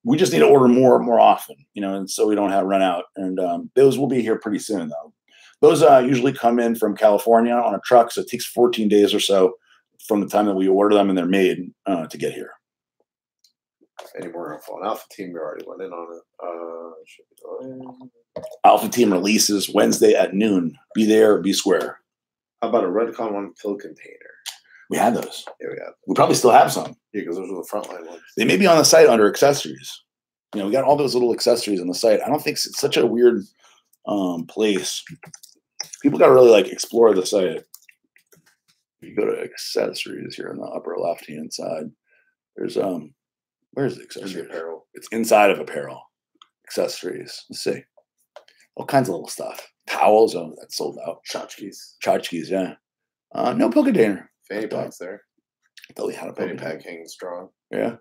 We just need to order more often, and so we don't have run out. And those will be here pretty soon, though. Those usually come in from California on a truck, so it takes 14 days or so from the time that we order them and they're made to get here. Any more info on Alpha Team? We already went in on it. Alpha Team releases Wednesday at noon. Be there, be square. How about a Redcon 1 pill container? We had those. Yeah, we had. We probably still have some. Yeah, because those are the frontline ones. They may be on the site under accessories. We got all those little accessories on the site. I don't think it's such a weird place. People got to really explore the site. If you go to accessories here on the upper left hand side, there's where's the accessories? Apparel. It's inside of apparel. Accessories. Let's see. All kinds of little stuff. Towels. Oh, that's sold out. Tchotchkes, yeah. No pill container. Fanny packs there. I thought we had a pill Fanny container. pack hanging strong. Yeah.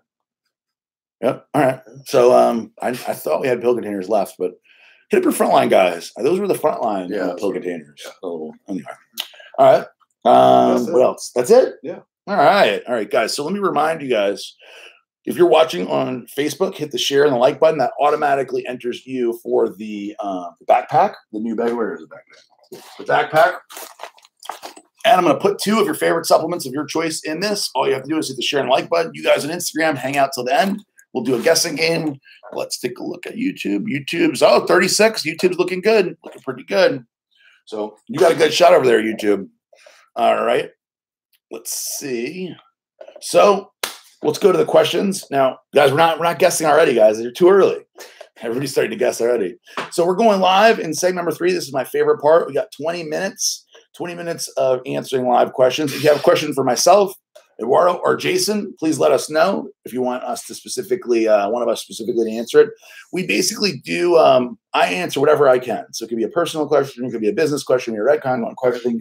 Yep. All right. So I thought we had pill containers left, but hit up your frontline guys. Those were the frontline pill containers. Yeah. So anyway. All right. What else? That's it? Yeah. All right, guys. So let me remind you guys, if you're watching on Facebook, hit the share and the like button. That automatically enters you for the backpack, the new bag. Where is the backpack? The backpack. And I'm going to put 2 of your favorite supplements of your choice in this. All you have to do is hit the share and like button. You guys on Instagram, hang out till the end. We'll do a guessing game. Let's take a look at YouTube. YouTube's 36. YouTube's looking good, looking pretty good. So you got a good shot over there, YouTube. All right. Let's see. So let's go to the questions. Now, guys, we're not guessing already, guys. You're too early. Everybody's starting to guess already. So we're going live in segment number 3. This is my favorite part. We got 20 minutes of answering live questions. If you have a question for myself, Eduardo, or Jason, please let us know if you want us to specifically, one of us specifically to answer it. We basically do, I answer whatever I can. So it could be a personal question, it could be a business question, your Redcon one question.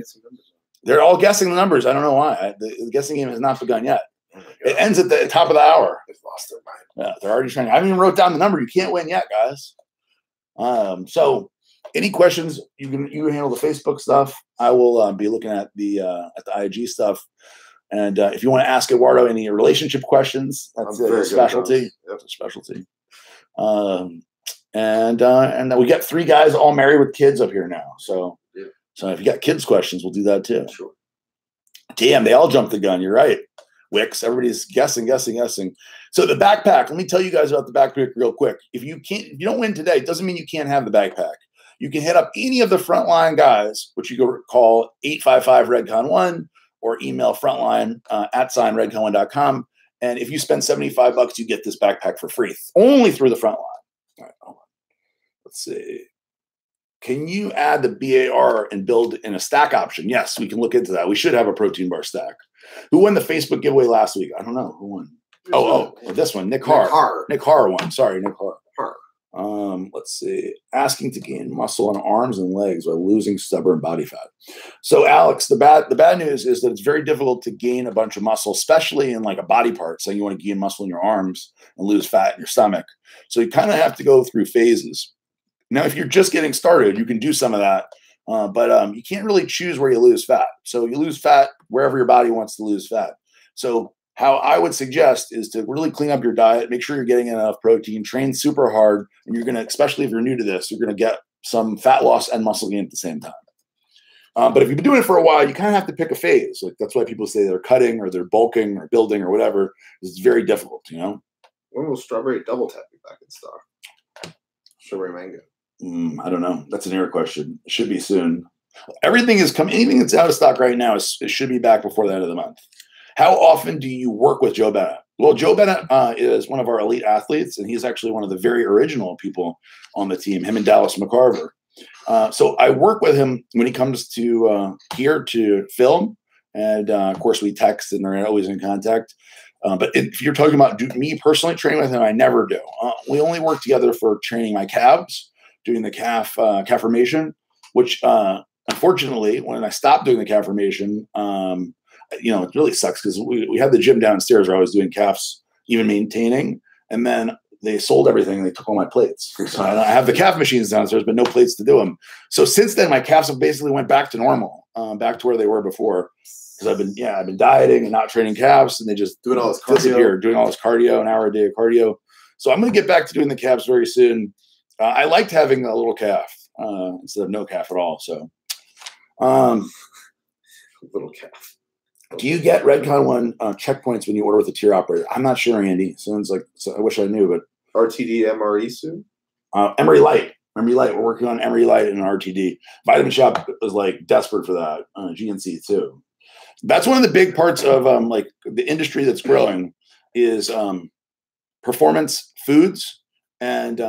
They're all guessing the numbers. I don't know why. The guessing game has not begun yet. Oh it ends at the top of the hour. They've lost their mind. Yeah, they're already trying. I haven't even wrote down the number. You can't win yet, guys. So any questions, you can handle the Facebook stuff. I will be looking at the IG stuff. And if you want to ask Eduardo any relationship questions, that's a specialty. That's a specialty. And then we got 3 guys all married with kids up here now. So if you got kids questions, we'll do that too. Sure. Damn, they all jumped the gun. You're right. Wix, everybody's guessing. So the backpack, let me tell you guys about the backpack real quick. If you don't win today, it doesn't mean you can't have the backpack. You can hit up any of the frontline guys, which you can call 855-REDCON1 or email frontline @redcon1.com. And if you spend $75, you get this backpack for free, only through the frontline. All right, hold on. Let's see. Can you add the BAR and build in a stack option? Yes, we can look into that. We should have a protein bar stack. Who won the Facebook giveaway last week? I don't know. Who won? This one. Nick Har. Nick Har won. Sorry, Nick Har. Let's see. Asking to gain muscle on arms and legs while losing stubborn body fat. So, Alex, the bad news is that it's very difficult to gain a bunch of muscle, especially in like a body part. So you want to gain muscle in your arms and lose fat in your stomach. So you kind of have to go through phases. Now, if you're just getting started, you can do some of that, but you can't really choose where you lose fat. So you lose fat wherever your body wants to lose fat. So how I would suggest is to really clean up your diet, make sure you're getting enough protein, train super hard, and you're going to, especially if you're new to this, you're going to get some fat loss and muscle gain at the same time. But if you've been doing it for a while, you kind of have to pick a phase. Like that's why people say they're cutting or they're bulking or building or whatever. It's very difficult, you know? When will strawberry double tap be back in stock? Strawberry mango. I don't know. That's an air question. It should be soon. Everything is coming. Anything that's out of stock right now it should be back before the end of the month. How often do you work with Joe Bennett? Well, Joe Bennett is one of our elite athletes, and he's actually one of the very original people on the team, him and Dallas McCarver. So I work with him when he comes to here to film. And, of course, we text, and they're always in contact. But if you're talking about me personally training with him, I never do. We only work together for training my calves, doing the calf formation, which unfortunately, when I stopped doing the calf formation, it really sucks because we had the gym downstairs where I was doing calves, even maintaining, and then they sold everything and they took all my plates. So I have the calf machines downstairs, but no plates to do them. So since then, my calves have basically went back to normal, back to where they were before. Because I've been dieting and not training calves, and they just doing all this cardio, an hour a day of cardio. So I'm going to get back to doing the calves very soon. I liked having a little calf instead of no calf at all. So, little calf. Do you get Redcon 1 checkpoints when you order with a tier operator? I'm not sure, Andy. Sounds like I wish I knew, but RTD MRE soon. Emery Light. We're working on Emery Light and RTD. Vitamin Shop is like desperate for that. GNC too. That's one of the big parts of like the industry that's growing is performance foods and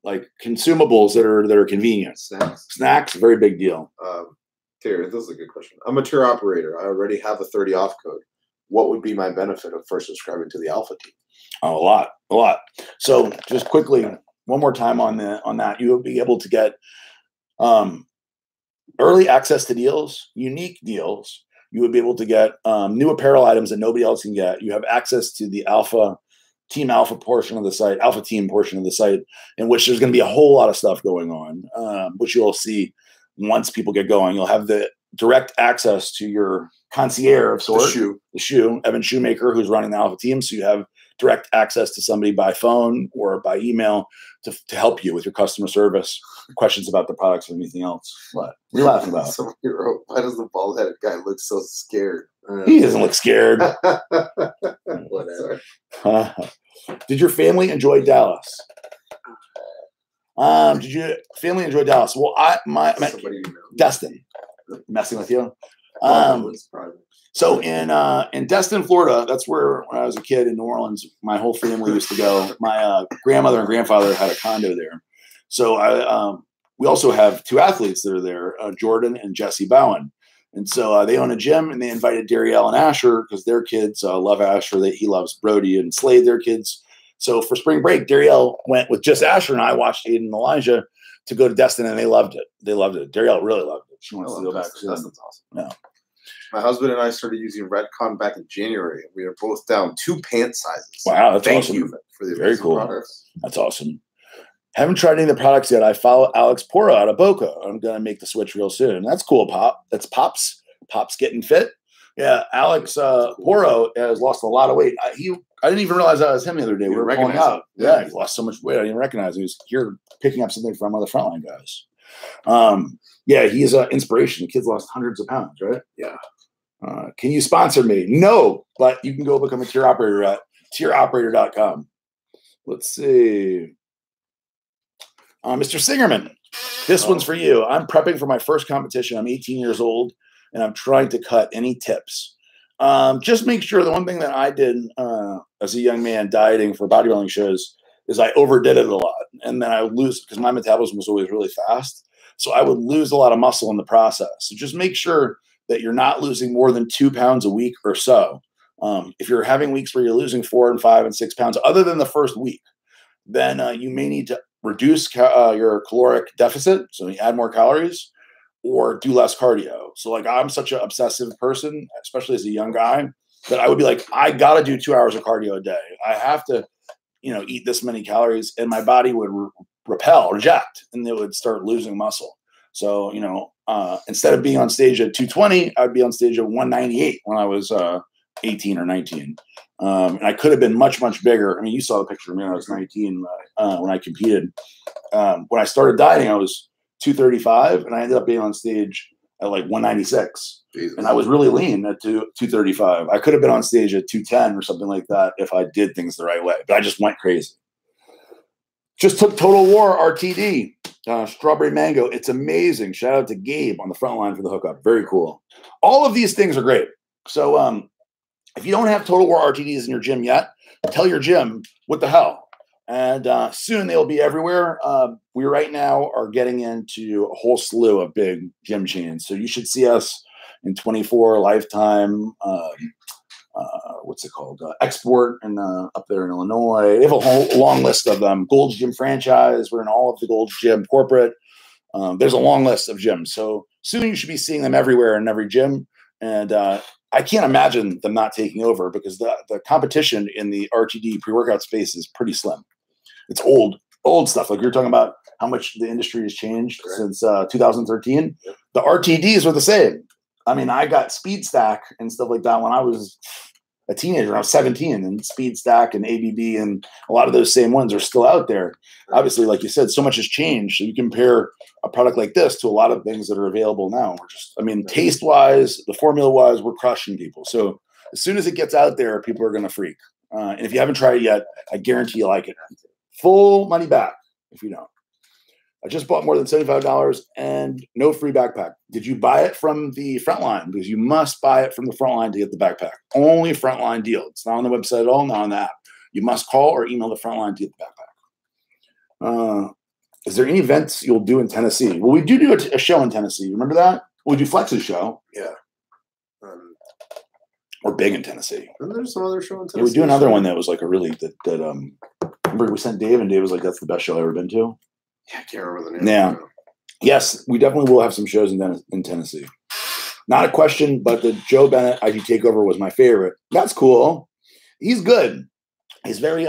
like consumables that are convenient. Snacks, very big deal. Terry, this is a good question. I'm a tier operator. I already have a 30 off code. What would be my benefit of first subscribing to the alpha team? Oh, a lot. So just quickly, one more time on that, you will be able to get early access to deals, unique deals. You would be able to get new apparel items that nobody else can get. You have access to the Team Alpha portion of the site, Alpha Team portion of the site, in which there's going to be a whole lot of stuff going on, which you'll see once people get going. You'll have the direct access to your concierge of sorts, the shoe, Evan Shoemaker, who's running the Alpha Team. So you have direct access to somebody by phone or by email to help you with your customer service, questions about the products or anything else. What are you laughing about? Somebody wrote, why does the bald-headed guy look so scared? He doesn't look scared. Whatever. Did your family enjoy Dallas? Did your family enjoy Dallas? Well, Destin, messing with you. So in Destin, Florida, that's where when I was a kid in New Orleans, my whole family used to go. My grandmother and grandfather had a condo there. So we also have two athletes that are there, Jordan and Jesse Bowen. And so they own a gym, and they invited Darielle and Asher because their kids love Asher. He loves Brody and Slade, their kids. So for spring break, Darielle went with just Asher, and I watched Aiden and Elijah to go to Destin, and they loved it. Darielle really loved it. She wants to go back. Destin's awesome. Yeah. My husband and I started using Redcon back in January. We are both down 2 pant sizes. Wow, that's Thank awesome. you for the Very cool. products. That's awesome. Haven't tried any of the products yet. I follow Alex Pora out of Boca. I'm going to make the switch real soon. That's cool, Pop. That's Pops. Pop's getting fit. Yeah, Alex Poro has lost a lot of weight. I didn't even realize that was him the other day. We were pulling out. Yeah, he lost so much weight. I didn't recognize him. He was here picking up something from one of the frontline guys. Yeah, he's an inspiration. The kid's lost hundreds of pounds, right? Yeah. Can you sponsor me? No, but you can go become a tier operator at tieroperator.com. Let's see. Mr. Singerman, this one's for you. I'm prepping for my first competition. I'm 18 years old, and I'm trying to cut. Any tips? Just make sure the one thing that I did as a young man dieting for bodybuilding shows is I overdid it a lot. And then I would lose because my metabolism was always really fast. So I would lose a lot of muscle in the process. So just make sure that you're not losing more than 2 pounds a week or so. If you're having weeks where you're losing 4 and 5 and 6 pounds, other than the first week, then you may need to reduce your caloric deficit. So you add more calories or do less cardio. So like I'm such an obsessive person, especially as a young guy, that I would be like, I got to do 2 hours of cardio a day. I have to, eat this many calories, and my body would reject, and it would start losing muscle. So, instead of being on stage at 220, I'd be on stage at 198 when I was 18 or 19. And I could have been much, much bigger. I mean, you saw the picture of me when I was 19 when I competed. When I started dieting, I was 235, and I ended up being on stage at like 196. Jesus. And I was really lean at 235. I could have been on stage at 210 or something like that if I did things the right way, but I just went crazy. Just took Total War RTD, strawberry mango. It's amazing. Shout out to Gabe on the front line for the hookup. Very cool. All of these things are great. So if you don't have Total War RTDs in your gym yet, tell your gym, what the hell? And soon they'll be everywhere. We right now are getting into a whole slew of big gym chains. So you should see us in 24, Lifetime, what's it called? Export and up there in Illinois. They have a whole long list of them. Gold's Gym franchise. We're in all of the Gold's Gym corporate. There's a long list of gyms. So soon you should be seeing them everywhere in every gym. And I can't imagine them not taking over because the competition in the RTD pre-workout space is pretty slim. It's old stuff. Like you're talking about how much the industry has changed since 2013. Yep. The RTDs are the same. I mean, I got Speed Stack and stuff like that when I was a teenager. I was 17, and Speed Stack and ABB and a lot of those same ones are still out there. Right. Obviously, like you said, so much has changed. So you compare a product like this to a lot of things that are available now. Taste-wise, the formula-wise, we're crushing people. So as soon as it gets out there, people are going to freak. And if you haven't tried it yet, I guarantee you like it. Full money back if you don't. I just bought more than $75 and no free backpack. Did you buy it from the Frontline? Because you must buy it from the Frontline to get the backpack. Only Frontline deal. It's not on the website at all, not on the app. You must call or email the Frontline to get the backpack. Is there any events you'll do in Tennessee? Well, we do a show in Tennessee. Remember that? We do Flex's show. Yeah. We're big in Tennessee. And there's some other show in Tennessee. Yeah, we do another one that was like a really remember we sent Dave and Dave was like, that's the best show I've ever been to. Yeah, I can't remember the name. Yeah. Yes, we definitely will have some shows in Tennessee. Not a question, but the Joe Bennett IG Takeover was my favorite. That's cool. He's good. He's very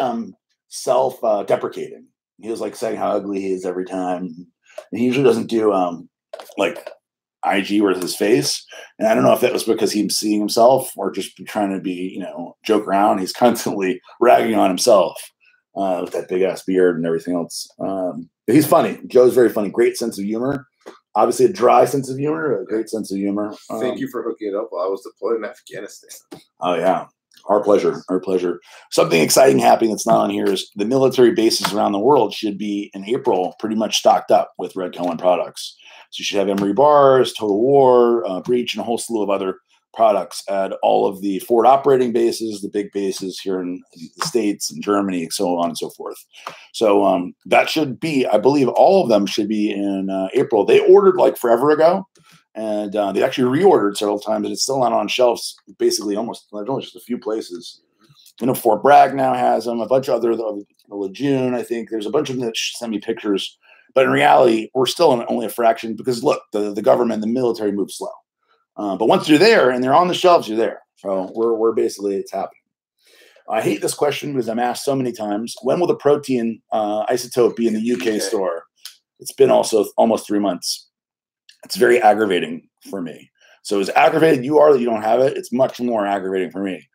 self-deprecating. He was like saying how ugly he is every time. And he usually doesn't do like IG with his face. And I don't know if that was because he's seeing himself or just trying to be, joke around. He's constantly ragging on himself with that big ass beard and everything else. But he's funny. Joe's very funny. Great sense of humor. Obviously a dry sense of humor, a great sense of humor. Thank you for hooking it up while I was deployed in Afghanistan. Oh, yeah. Our pleasure. Our pleasure. Something exciting happening that's not on here is the military bases around the world should be in April pretty much stocked up with Red Cohen products. So you should have Emery bars, Total War, Breach, and a whole slew of other products at all of the forward operating bases, the big bases here in the States and Germany, so on and so forth. So that should be, I believe all of them should be in April. They ordered like forever ago, and they actually reordered several times, and it's still not on shelves, basically almost only just a few places. Fort Bragg now has them, a bunch of other, Lejeune, I think. There's a bunch of them that send me pictures. But in reality, we're still in only a fraction because, look, the government, the military moves slow. But once you're there and they're on the shelves, you're there. So we're basically, it's happening. I hate this question because I'm asked so many times, when will the protein isotope be in the UK store? It's been also almost 3 months. It's very aggravating for me. So as aggravated you are that you don't have it, it's much more aggravating for me.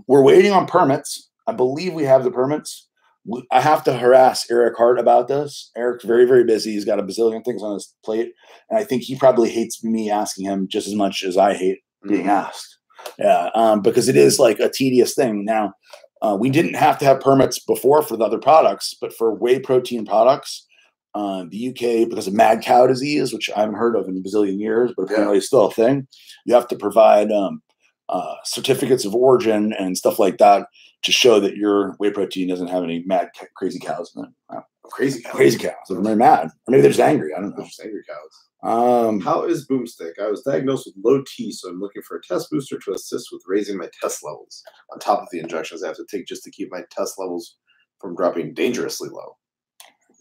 We're waiting on permits. I believe we have the permits. I have to harass Eric Hart about this. Eric's very, very busy. He's got a bazillion things on his plate. And I think he probably hates me asking him just as much as I hate being asked. Yeah, because it is like a tedious thing. Now, we didn't have to have permits before for the other products, but for whey protein products, the UK, because of mad cow disease, which I haven't heard of in a bazillion years, but apparently it's still a thing, you have to provide certificates of origin and stuff like that to show that your whey protein doesn't have any mad, crazy cows in it. Crazy cows. Crazy cows. So they're mad. Or maybe they're just angry. I don't know. They're just angry cows. How is Boomstick? I was diagnosed with low T, so I'm looking for a test booster to assist with raising my test levels on top of the injections I have to take just to keep my test levels from dropping dangerously low.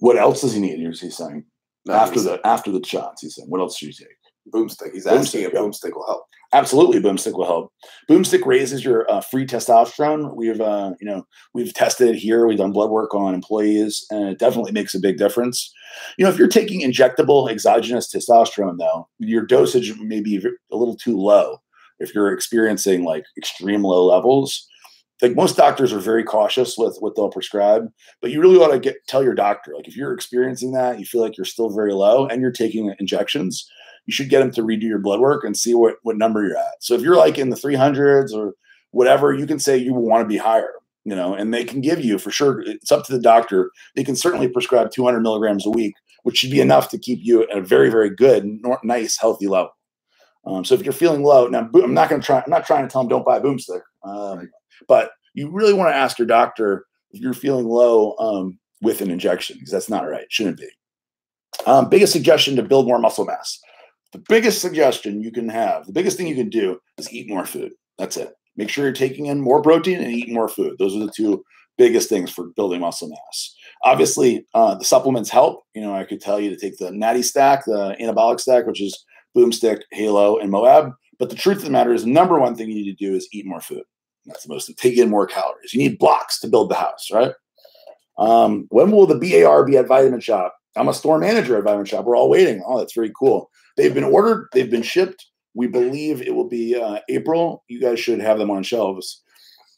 What else does he need? He's saying after the shots. He's saying, what else should you take? Boomstick. He's asking if Boomstick will help. Absolutely, Boomstick will help. Boomstick raises your free testosterone. We've tested it here. We've done blood work on employees, and it definitely makes a big difference. If you're taking injectable exogenous testosterone, though, your dosage may be a little too low. If you're experiencing like extreme low levels, like most doctors are very cautious with what they'll prescribe, but you really ought to tell your doctor. Like if you're experiencing that, you feel like you're still very low, and you're taking injections, you should get them to redo your blood work and see what number you're at. So if you're like in the 300s or whatever, you can say you want to be higher, and they can give you, for sure, it's up to the doctor. They can certainly prescribe 200 milligrams a week, which should be enough to keep you at a very, very good, nice, healthy level. So if you're feeling low, now I'm not trying to tell them don't buy Boomstick, but you really want to ask your doctor if you're feeling low with an injection, because that's not right. Shouldn't be. Biggest suggestion to build more muscle mass. The biggest suggestion you can have, the biggest thing you can do is eat more food. That's it. Make sure you're taking in more protein and eat more food. Those are the two biggest things for building muscle mass. Obviously, the supplements help. I could tell you to take the Natty Stack, the anabolic stack, which is Boomstick, Halo, and Moab. But the truth of the matter is, the number one thing you need to do is eat more food. That's the most, take in more calories. You need blocks to build the house, right? When will the BAR be at Vitamin Shop? I'm a store manager at Vitamin Shop. We're all waiting. Oh, that's very cool. They've been ordered. They've been shipped. We believe it will be April. You guys should have them on shelves.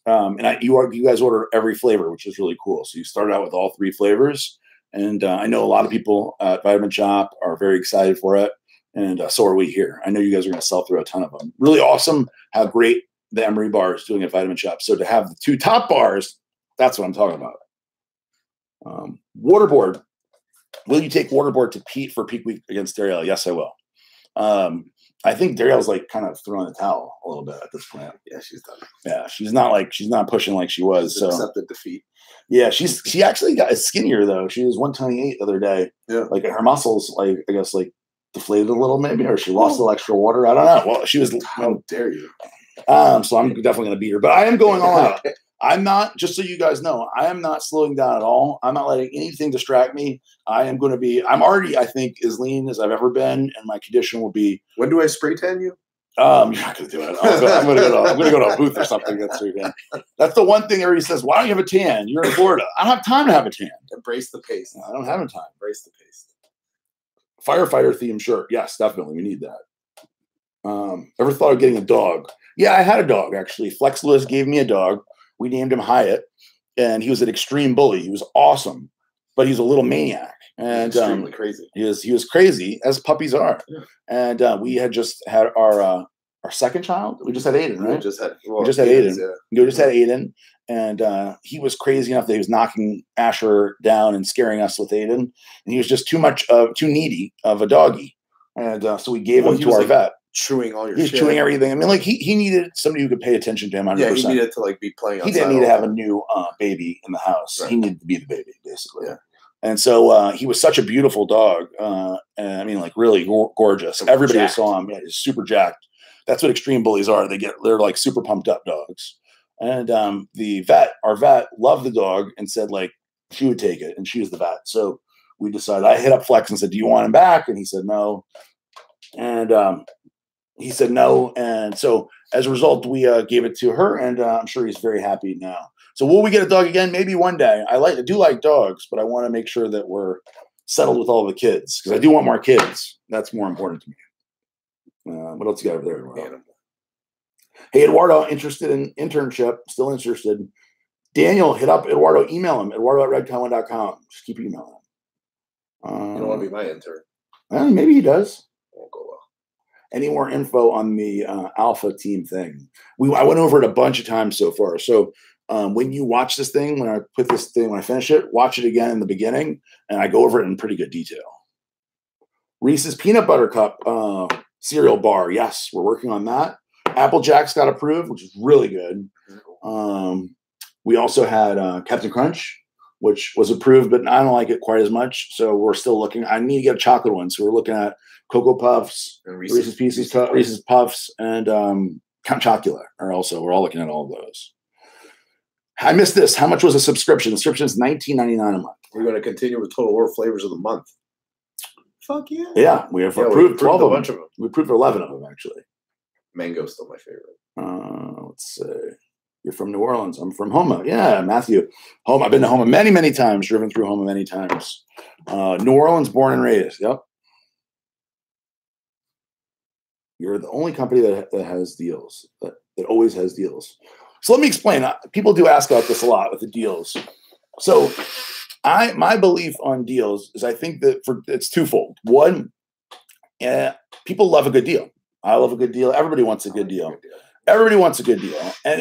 You guys order every flavor, which is really cool. So you start out with all 3 flavors. And I know a lot of people at Vitamin Shop are very excited for it. And so are we here. I know you guys are going to sell through a ton of them. Really awesome how great the Emery bar is doing at Vitamin Shop. So to have the 2 top bars, that's what I'm talking about. Waterboard. Will you take Waterboard to Pete for peak week against Darielle? Yes, I will. I think Darielle's like kind of throwing the towel a little bit at this point. Yeah, she's done. Yeah, she's not pushing like she was. She's accepted defeat. Yeah, she actually got skinnier though. She was 128 the other day. Yeah, like her muscles, like I guess, like deflated a little, maybe, or she lost a little extra water. I don't know. Well, she was. How dare you? So I'm definitely going to beat her, but I am going all out. I'm not, just so you guys know, I am not slowing down at all. I'm not letting anything distract me. I'm already, I think, as lean as I've ever been, and my condition will be. When do I spray tan you? You're not going to do it. I'm going to go to a booth or something next weekend. That's the one thing everybody says, why don't you have a tan? You're in Florida. I don't have time to have a tan. Embrace the pace. I don't have a time. Embrace the pace. Firefighter theme shirt. Yes, definitely. We need that. Ever thought of getting a dog? Yeah, I had a dog, actually. Flex Lewis gave me a dog. We named him Hyatt, and he was an extreme bully. He was awesome, but he's a little maniac. And extremely crazy. He was crazy, as puppies are. Yeah. And we had just had our second child. We just had Aiden, right? We just had Aiden. Yeah. We just had Aiden, and he was crazy enough that he was knocking Asher down and scaring us with Aiden. And he was just too needy of a doggy. And so we gave him to our vet. Chewing all your shit. Chewing everything. I mean, like he needed somebody who could pay attention to him 100%. Yeah, he needed to like be playing outside. He didn't need to have a new baby in the house. Right. He needed to be the baby, basically. Yeah. And so he was such a beautiful dog. And I mean, like really gorgeous. Super Everybody jacked. Who saw him, he's super jacked. That's what extreme bullies are. They're like super pumped up dogs. And our vet loved the dog and said like she would take it, and she was the vet. So we decided. I hit up Flex and said, "Do you want him back?" And he said no. And he said no, and so as a result, we gave it to her, and I'm sure he's very happy now. So will we get a dog again? Maybe one day. I do like dogs, but I want to make sure that we're settled with all the kids, because I do want more kids. That's more important to me. What else you got over there, Eduardo? Hey, Eduardo, interested in internship? Still interested? Daniel, hit up Eduardo. Email him, eduardo@redconwin.com. Just keep emailing him. You don't want to be my intern. Maybe he does. Won't go well. Any more info on the alpha team thing? I went over it a bunch of times so far. So when you watch this thing, when I finish it, watch it again in the beginning, and I go over it in pretty good detail. Reese's Peanut Butter Cup cereal bar. Yes, we're working on that. Apple Jacks got approved, which is really good. We also had Captain Crunch, which was approved, but I don't like it quite as much. So we're still looking. I need to get a chocolate one. So we're looking at Cocoa Puffs, and Reese's Pieces, Reese's Puffs, and Count Chocula are also. We're all looking at all of those. I missed this. How much was a subscription? The subscription is $19.99 a month. We're going to continue with Total War flavors of the month. Fuck yeah. Yeah, we have approved 12 of them. We approved 11 of them, actually. Mango's still my favorite. Let's see. You're from New Orleans. I'm from Homa. Yeah, Matthew. Homa. I've been to Homa many, many times. Driven through Homa many times. New Orleans, born and raised. Yep. You're the only company that has deals, that always has deals. So let me explain. People do ask about this a lot with the deals. So my belief on deals is I think that it's twofold. One, people love a good deal. I love a good deal. Everybody wants a good deal. Everybody wants a good deal. And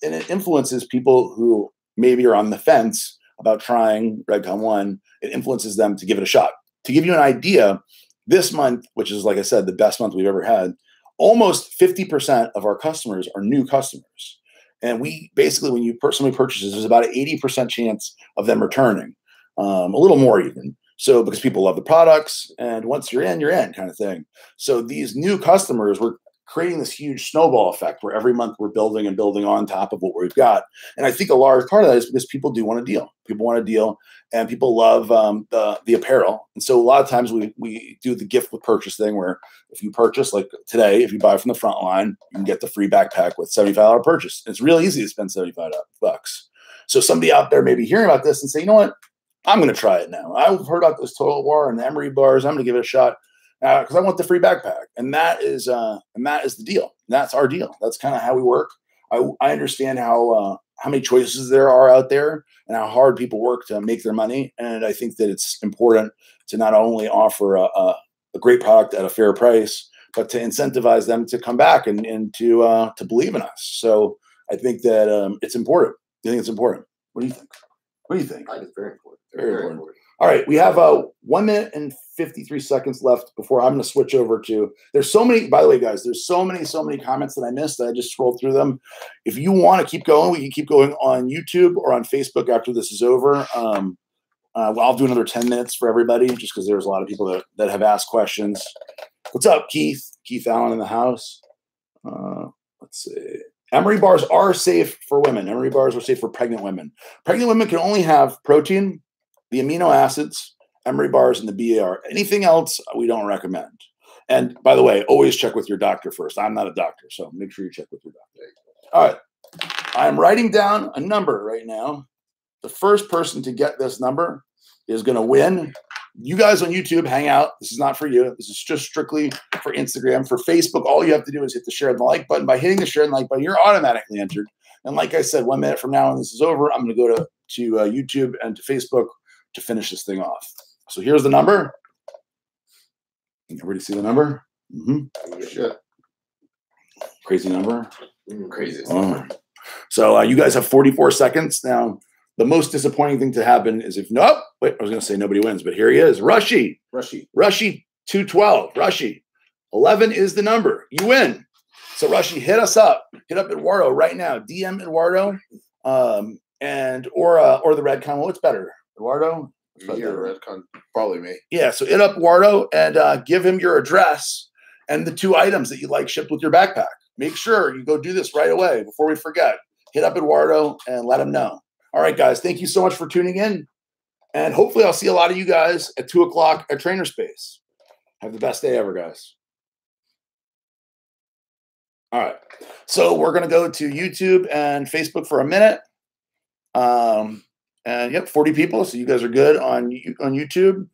it influences people who maybe are on the fence about trying Redcon One. It influences them to give it a shot. To give you an idea, this month, which is, like I said, the best month we've ever had, almost 50% of our customers are new customers. And we basically, when you somebody purchases, there's about an 80% chance of them returning, a little more even. So because people love the products, and once you're in kind of thing. So these new customers, we're creating this huge snowball effect where every month we're building and building on top of what we've got. And I think a large part of that is because people do want a deal. People want a deal, and people love the apparel. And so a lot of times we do the gift with purchase thing where if you purchase, like today, if you buy from the front line, you can get the free backpack with $75 purchase. It's real easy to spend $75. So somebody out there may be hearing about this and say, you know what? I'm going to try it now. I've heard about this Total War and the Emery bars. I'm going to give it a shot because I want the free backpack. And that is the deal. That's our deal. That's kind of how we work. I understand how many choices there are out there and how hard people work to make their money. And I think that it's important to not only offer a great product at a fair price, but to incentivize them to come back and to believe in us. So I think that it's important. You think it's important? What do you think? What do you think? I think it's very important. Very important. All right, we have 1 minute and 53 seconds left before I'm going to switch over to. There's so many. By the way, guys, there's so many comments that I missed. That I just scrolled through them. If you want to keep going, we can keep going on YouTube or on Facebook after this is over. Well, I'll do another 10 minutes for everybody just because there's a lot of people that have asked questions. What's up, Keith? Keith Allen in the house. Let's see. Emery bars are safe for women. Emery bars are safe for pregnant women. Pregnant women can only have protein, the amino acids, Emery bars, and the BAR. Anything else, we don't recommend. And by the way, always check with your doctor first. I'm not a doctor, so make sure you check with your doctor. All right. I am writing down a number right now. The first person to get this number is going to win. You guys on YouTube, hang out. This is not for you. This is just strictly for Instagram. For Facebook, all you have to do is hit the share and the like button. By hitting the share and like button, you're automatically entered. And like I said, 1 minute from now when this is over, I'm going to go to YouTube and to Facebook to finish this thing off. So here's the number. Everybody see the number? Shit. Crazy number. Crazy. So you guys have 44 seconds. Now, the most disappointing thing to happen is if I was going to say nobody wins, but here he is. Rushy 212. Rushy 11 is the number. You win. So Rushy, hit us up. Hit up Eduardo right now. DM Eduardo, and or the Redcon. What's better, Eduardo? Yeah, Redcon, probably me. Yeah. So hit up Eduardo and give him your address and the 2 items that you'd like shipped with your backpack. Make sure you go do this right away before we forget. Hit up Eduardo and let him know. All right, guys, thank you so much for tuning in. And hopefully I'll see a lot of you guys at 2 o'clock at Trainer Space. Have the best day ever, guys. All right. So we're going to go to YouTube and Facebook for a minute. And yep, 40 people. So you guys are good on YouTube.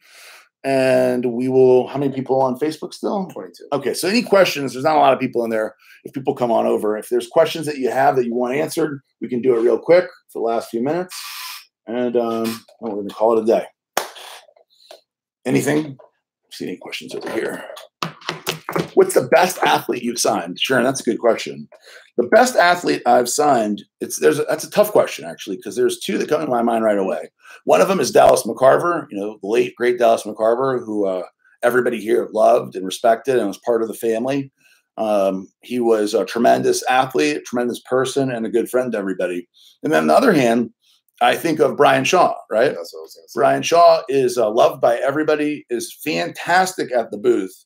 And we will, how many people on Facebook still? 22. Okay, so any questions, there's not a lot of people in there. If people come on over, if there's questions that you have that you want answered, we can do it real quick for the last few minutes. And we're going to call it a day. Anything? See any questions over here? What's the best athlete you've signed? Sharon, that's a good question. The best athlete I've signed, that's a tough question, actually, because there's 2 that come to my mind right away. One of them is Dallas McCarver, the late, great Dallas McCarver, who everybody here loved and respected and was part of the family. He was a tremendous athlete, a tremendous person, and a good friend to everybody. And then on the other hand, I think of Brian Shaw, right? That's what I was going to say. Brian Shaw is loved by everybody, is fantastic at the booth.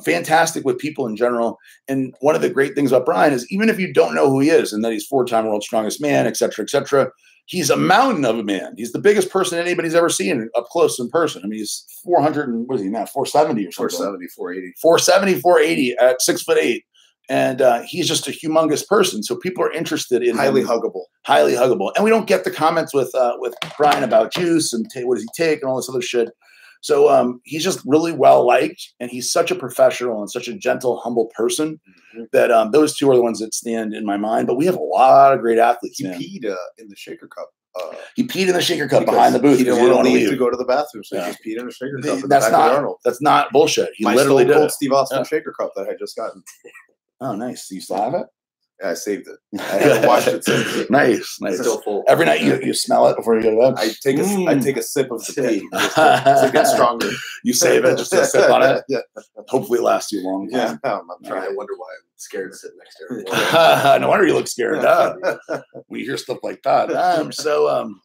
Fantastic with people in general. And one of the great things about Brian is even if you don't know who he is and that he's 4-time world's strongest man, et cetera, he's a mountain of a man. He's the biggest person anybody's ever seen up close in person. I mean, he's 400 and what is he now? 470 or something. 470, 480. 470, 480 at 6'8". And he's just a humongous person. So people are interested in highly him. huggable. Highly huggable. And we don't get the comments with Brian about juice and what does he take and all this other shit. So he's just really well liked, and he's such a professional and such a gentle, humble person that those 2 are the ones that stand in my mind. But we have a lot of great athletes. He peed in the Shaker Cup. He peed in the Shaker Cup behind the booth. He didn't want to leave to go to the bathroom, so he just peed in the Shaker Cup. That's not bullshit. He literally did it. Steve Austin Shaker Cup that I had just gotten. Oh, nice. Do you still have it? Yeah, I saved it. I haven't washed it since. Nice. It's still full. Every night you smell it before you go to bed. I take a sip of the tea to get stronger. You save it, just a sip on it. Yeah. Hopefully it lasts you a long time. Yeah, I'm trying. I wonder why I'm scared to sit next to her. No wonder you look scared. We hear stuff like that. So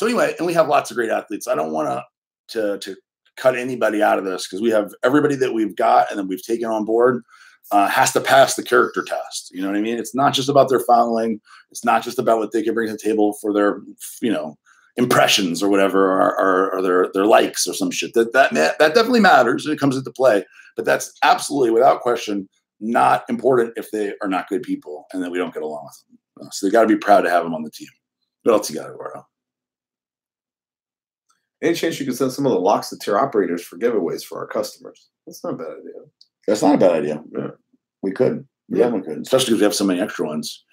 anyway, and we have lots of great athletes. I don't want to cut anybody out of this because we have everybody that we've got and then we've taken on board. Has to pass the character test. You know what I mean? It's not just about their following. It's not just about what they can bring to the table for their, impressions or whatever, or their likes or some shit. That definitely matters. It comes into play. But that's absolutely, without question, not important if they are not good people and that we don't get along with them. So they got to be proud to have them on the team. What else you got, Eduardo? Any chance you could send some of the locks to tier operators for giveaways for our customers? That's not a bad idea. That's not a bad idea. Yeah. We could. Yeah, we could. Especially because we have so many extra ones.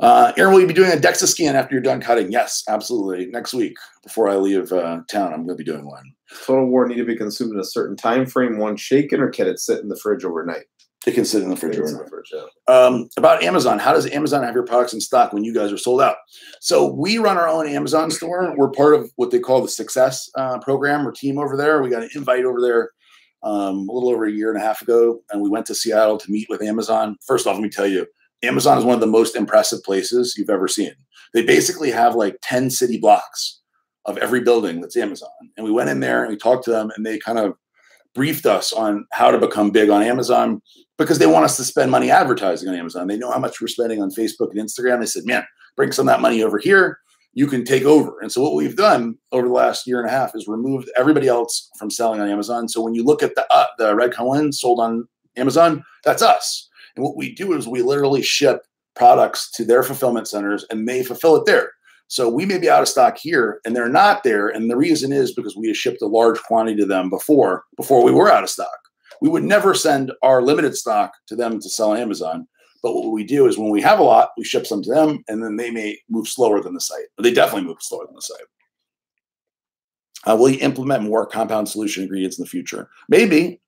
Aaron, will you be doing a DEXA scan after you're done cutting? Yes, absolutely. Next week, before I leave town, I'm going to be doing one. Total War need to be consumed in a certain time frame, one shaken, or can it sit in the fridge overnight? It can sit in the fridge overnight. About Amazon, how does Amazon have your products in stock when you guys are sold out? So we run our own Amazon store. We're part of what they call the Success program or team over there. We got an invite over there a little over a year and a half ago, and we went to Seattle to meet with Amazon. First off, let me tell you, Amazon is one of the most impressive places you've ever seen. They basically have like 10 city blocks of every building that's Amazon. And we went in there and we talked to them, and they kind of briefed us on how to become big on Amazon, because they want us to spend money advertising on Amazon. They know how much we're spending on Facebook and Instagram. They said, man, bring some of that money over here. You can take over. And so what we've done over the last year and a half is removed everybody else from selling on Amazon. So when you look at the Red Cohen sold on Amazon, that's us. And what we do is we literally ship products to their fulfillment centers, and they fulfill it there. So we may be out of stock here and they're not there. And the reason is because we have shipped a large quantity to them before we were out of stock. We would never send our limited stock to them to sell on Amazon. But what we do is when we have a lot, we ship some to them, and then they may move slower than the site. They definitely move slower than the site. Will you implement more compound solution ingredients in the future? Maybe.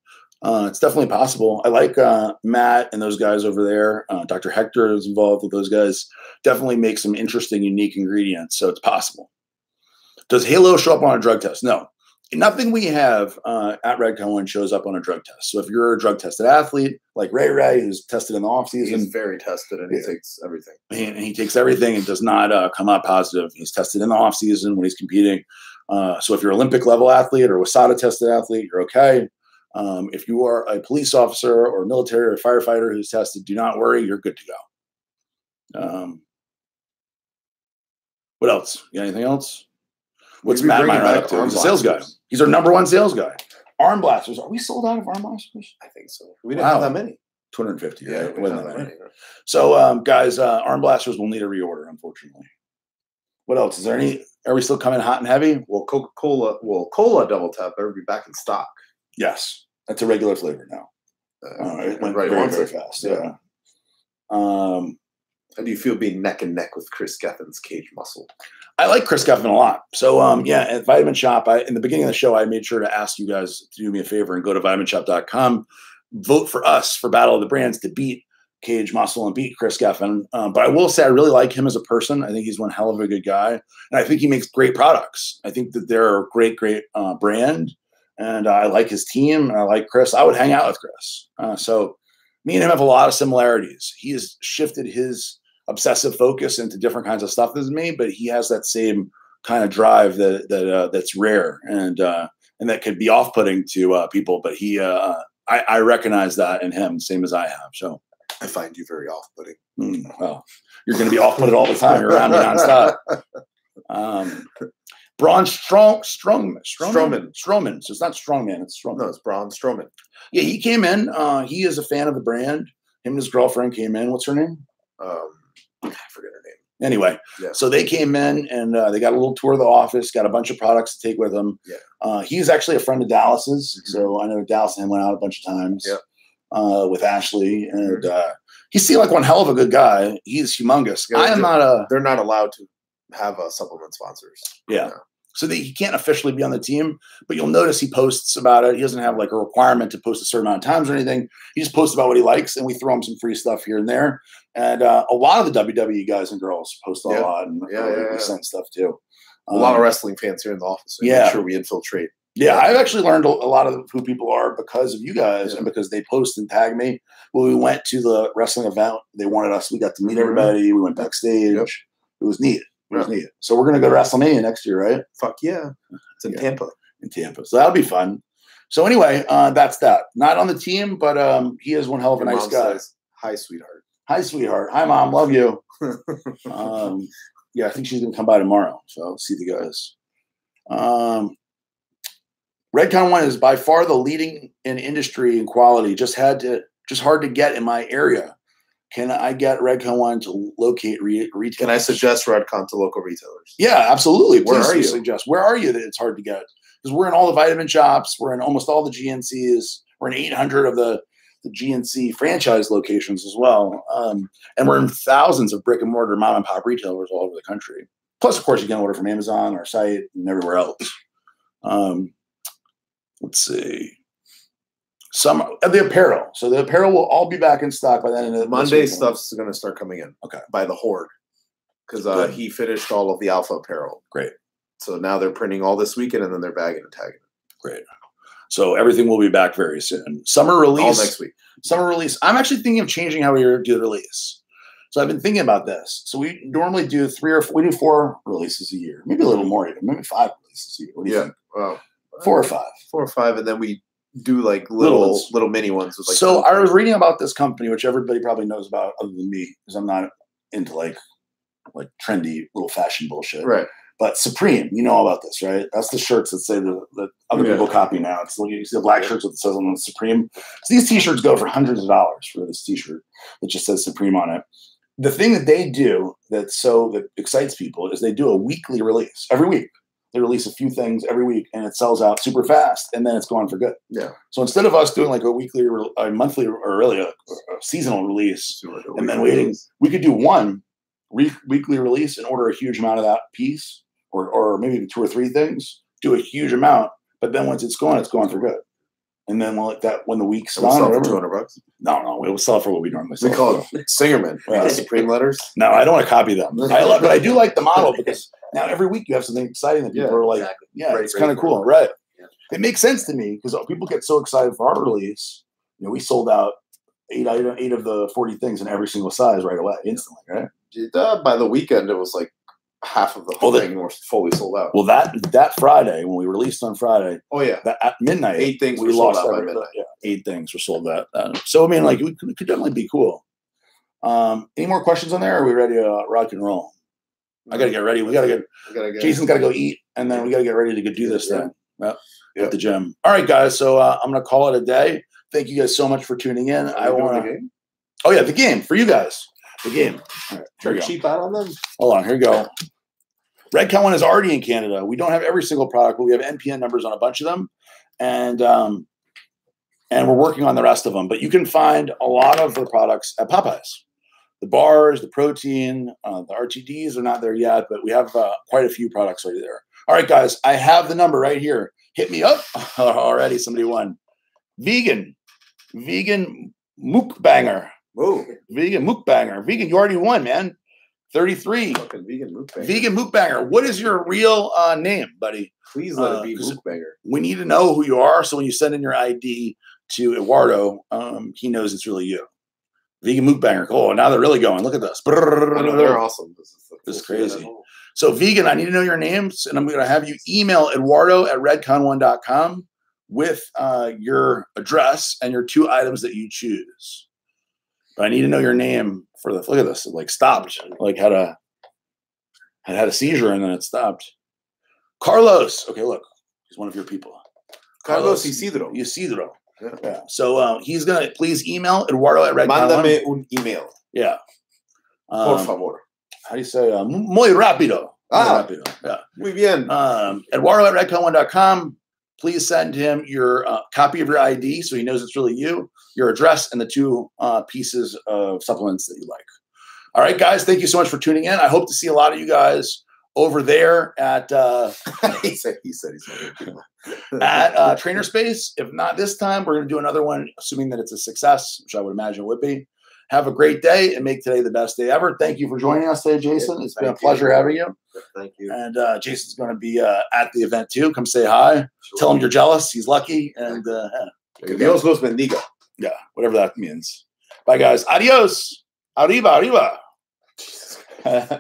It's definitely possible. I like Matt and those guys over there. Dr. Hector is involved with those guys. Definitely make some interesting, unique ingredients. So it's possible. Does Halo show up on a drug test? No. Nothing we have at Red Cohen shows up on a drug test. So if you're a drug tested athlete like Ray, who's tested in the off season, he's very tested, and he takes everything. And he takes everything and does not come out positive. He's tested in the off season when he's competing. So if you're an Olympic level athlete or WASADA tested athlete, you're okay. If you are a police officer or military or firefighter who's tested, do not worry, you're good to go. What else? You got anything else? What's Matt Meyer up to? He's a sales guy. He's our number one sales guy. Arm blasters. Are we sold out of arm blasters? I think so. We didn't have that many. 250. Yeah, it wasn't that many. So, guys, arm blasters will need a reorder, unfortunately. What else? Is there any? Are we still coming hot and heavy? Well, Cola Double Tap better be back in stock. Yes, that's a regular flavor now. It went very fast. Yeah. How do you feel being neck and neck with Chris Geffen's Cage Muscle? I like Chris Geffen a lot. So, yeah, at Vitamin Shop, in the beginning of the show, I made sure to ask you guys to do me a favor and go to vitaminshop.com, vote for us for Battle of the Brands to beat Cage Muscle and beat Chris Geffen. But I will say I really like him as a person. I think he's one hell of a good guy. And I think he makes great products. I think that they're a great brand. And I like his team. And I like Chris. I would hang out with Chris. So me and him have a lot of similarities. He has shifted his obsessive focus into different kinds of stuff than me, but he has that same kind of drive that's rare and that could be off-putting to people. But I recognize that in him, same as I have. So I find you very off-putting. Well, you're going to be off-putted all the time. You're around me nonstop. Braun Strowman. So it's not Strongman, it's Strowman. No, it's Braun Strowman. Yeah, he came in. He is a fan of the brand. Him and his girlfriend came in. What's her name? I forget her name. Anyway, yeah. So they came in and they got a little tour of the office, got a bunch of products to take with them. Yeah. He's actually a friend of Dallas's. Mm-hmm. So I know Dallas and him went out a bunch of times with Ashley. And he seemed like one hell of a good guy. He's humongous. Yeah, they're not allowed to have supplement sponsors. Yeah. So he can't officially be on the team, but you'll notice he posts about it. He doesn't have like a requirement to post a certain amount of times or anything. He just posts about what he likes, and we throw him some free stuff here and there. And a lot of the WWE guys and girls post a lot, and we send stuff too. A lot of wrestling fans here in the office. So make sure we infiltrate. Yeah, I've actually learned a lot of who people are because of you guys and because they post and tag me. When we went to the wrestling event, they wanted us. We got to meet everybody. We went backstage. Yep. It was neat. It was neat. So we're going to go to WrestleMania next year, right? Fuck yeah. It's in Tampa. In Tampa. So that'll be fun. So anyway, that's that. Not on the team, but he is one hell of a nice guy. Says, hi, sweetheart. Hi, sweetheart. Hi, Mom. Love you. Yeah, I think she's going to come by tomorrow. So I'll see the guys. Redcon 1 is by far the leading in industry and quality. Just hard to get in my area. Can I get Redcon 1 to locate retailers? Can I suggest Redcon to local retailers? Yeah, absolutely. Where are you? Suggest. Where are you that it's hard to get? Because we're in all the vitamin shops. We're in almost all the GNCs. We're in 800 of the GNC franchise locations as well. And we're in thousands of brick and mortar mom and pop retailers all over the country. Plus, of course, you can order from Amazon, our site, and everywhere else. Let's see. Some of the apparel. So the apparel will all be back in stock by the end of the Monday. Stuff's going to start coming in. Okay. By the horde, because he finished all of the alpha apparel. Great. So now they're printing all this weekend, and then they're bagging and tagging. Great. So everything will be back very soon. Summer release. All next week. Summer release. I'm actually thinking of changing how we do the release. So I've been thinking about this. So we normally do 4 releases a year, maybe a little more, even maybe 5 releases a year. What do you think? Well, 4 or 5. 4 or 5, and then we do like little mini ones. With like so I was reading about this company, which everybody probably knows about other than me, because I'm not into like trendy little fashion bullshit. Right. But Supreme, you know all about this, right? That's the shirts that say that other people copy now. It's you see the black shirts with it says on the Supreme. So these T-shirts go for hundreds of dollars for this T-shirt that just says Supreme on it. The thing that they do that excites people is they do a weekly release. Every week they release a few things every week, and it sells out super fast, and then it's gone for good. Yeah. So instead of us doing like a weekly, a monthly, or really a seasonal release, and then waiting, we could do one weekly release and order a huge amount of that piece. Or maybe 2 or 3 things, do a huge amount, but then once it's gone for good. And then when the week's done, sell for $200. No, we will sell for what we normally sell. We call it Singerman. Supreme letters. No, I don't want to copy them. But I do like the model because now every week you have something exciting that people are like, it's kind of cool, right? Yeah. It makes sense to me because people get so excited for our release. We sold out 8 of the 40 things in every single size right away, instantly, right? By the weekend, it was like half of the whole thing were fully sold out. Well, that Friday when we released on Friday, at midnight, 8 things we lost out by midnight. 8 things were sold out. So I mean, like, it could definitely be cool. Any more questions on there? Or are we ready to rock and roll? I gotta get ready. We gotta get. Jason's gotta go eat, and then we gotta get ready to go do this thing at the gym. All right, guys. So I'm gonna call it a day. Thank you guys so much for tuning in. I want to. Oh yeah, the game for you guys. The game. All right, here we go. Cheap out on them. Hold on. Here we go. Redcon 1 is already in Canada. We don't have every single product, but we have NPN numbers on a bunch of them, and we're working on the rest of them. But you can find a lot of the products at Popeyes. The bars, the protein, the RTDs are not there yet, but we have quite a few products already there. All right, guys, I have the number right here. Hit me up. Already, somebody won. Vegan mukbanger. Whoa. Vegan mukbanger. Vegan, you already won, man. 33. Fucking vegan mukbanger. Vegan mukbanger. What is your real name, buddy? Please let it be mukbanger. We need to know who you are, so when you send in your ID to Eduardo, he knows it's really you. Vegan mukbanger. Oh, now they're really going. Look at this. They're awesome. This is crazy. So, Vegan, I need to know your names, and I'm going to have you email eduardo@redcon1.com with your address and your 2 items that you choose. But I need to know your name for the. Look at this. It like stopped. Like had a seizure and then it stopped. Carlos. Okay, look. He's one of your people. Carlos Isidro. Isidro. Yeah. So he's gonna please email Eduardo@redcon1. Mándame un email. Yeah. Por favor. How do you say muy rápido? Muy rápido. Yeah. Muy bien. Eduardo@redcon1.com. Please send him your copy of your ID so he knows it's really you, your address, and the 2 pieces of supplements that you like. All right, guys, thank you so much for tuning in. I hope to see a lot of you guys over there at he said he's at Trainer Space. If not this time, we're going to do another one, assuming that it's a success, which I would imagine it would be. Have a great day and make today the best day ever. Thank you for joining us today, Jason. It's been a pleasure having you. Thank you. And Jason's going to be at the event too. Come say hi. Sure. Tell him you're jealous. He's lucky. And Dios los bendiga. Yeah, whatever that means. Bye, guys. Adios. Arriba, arriba.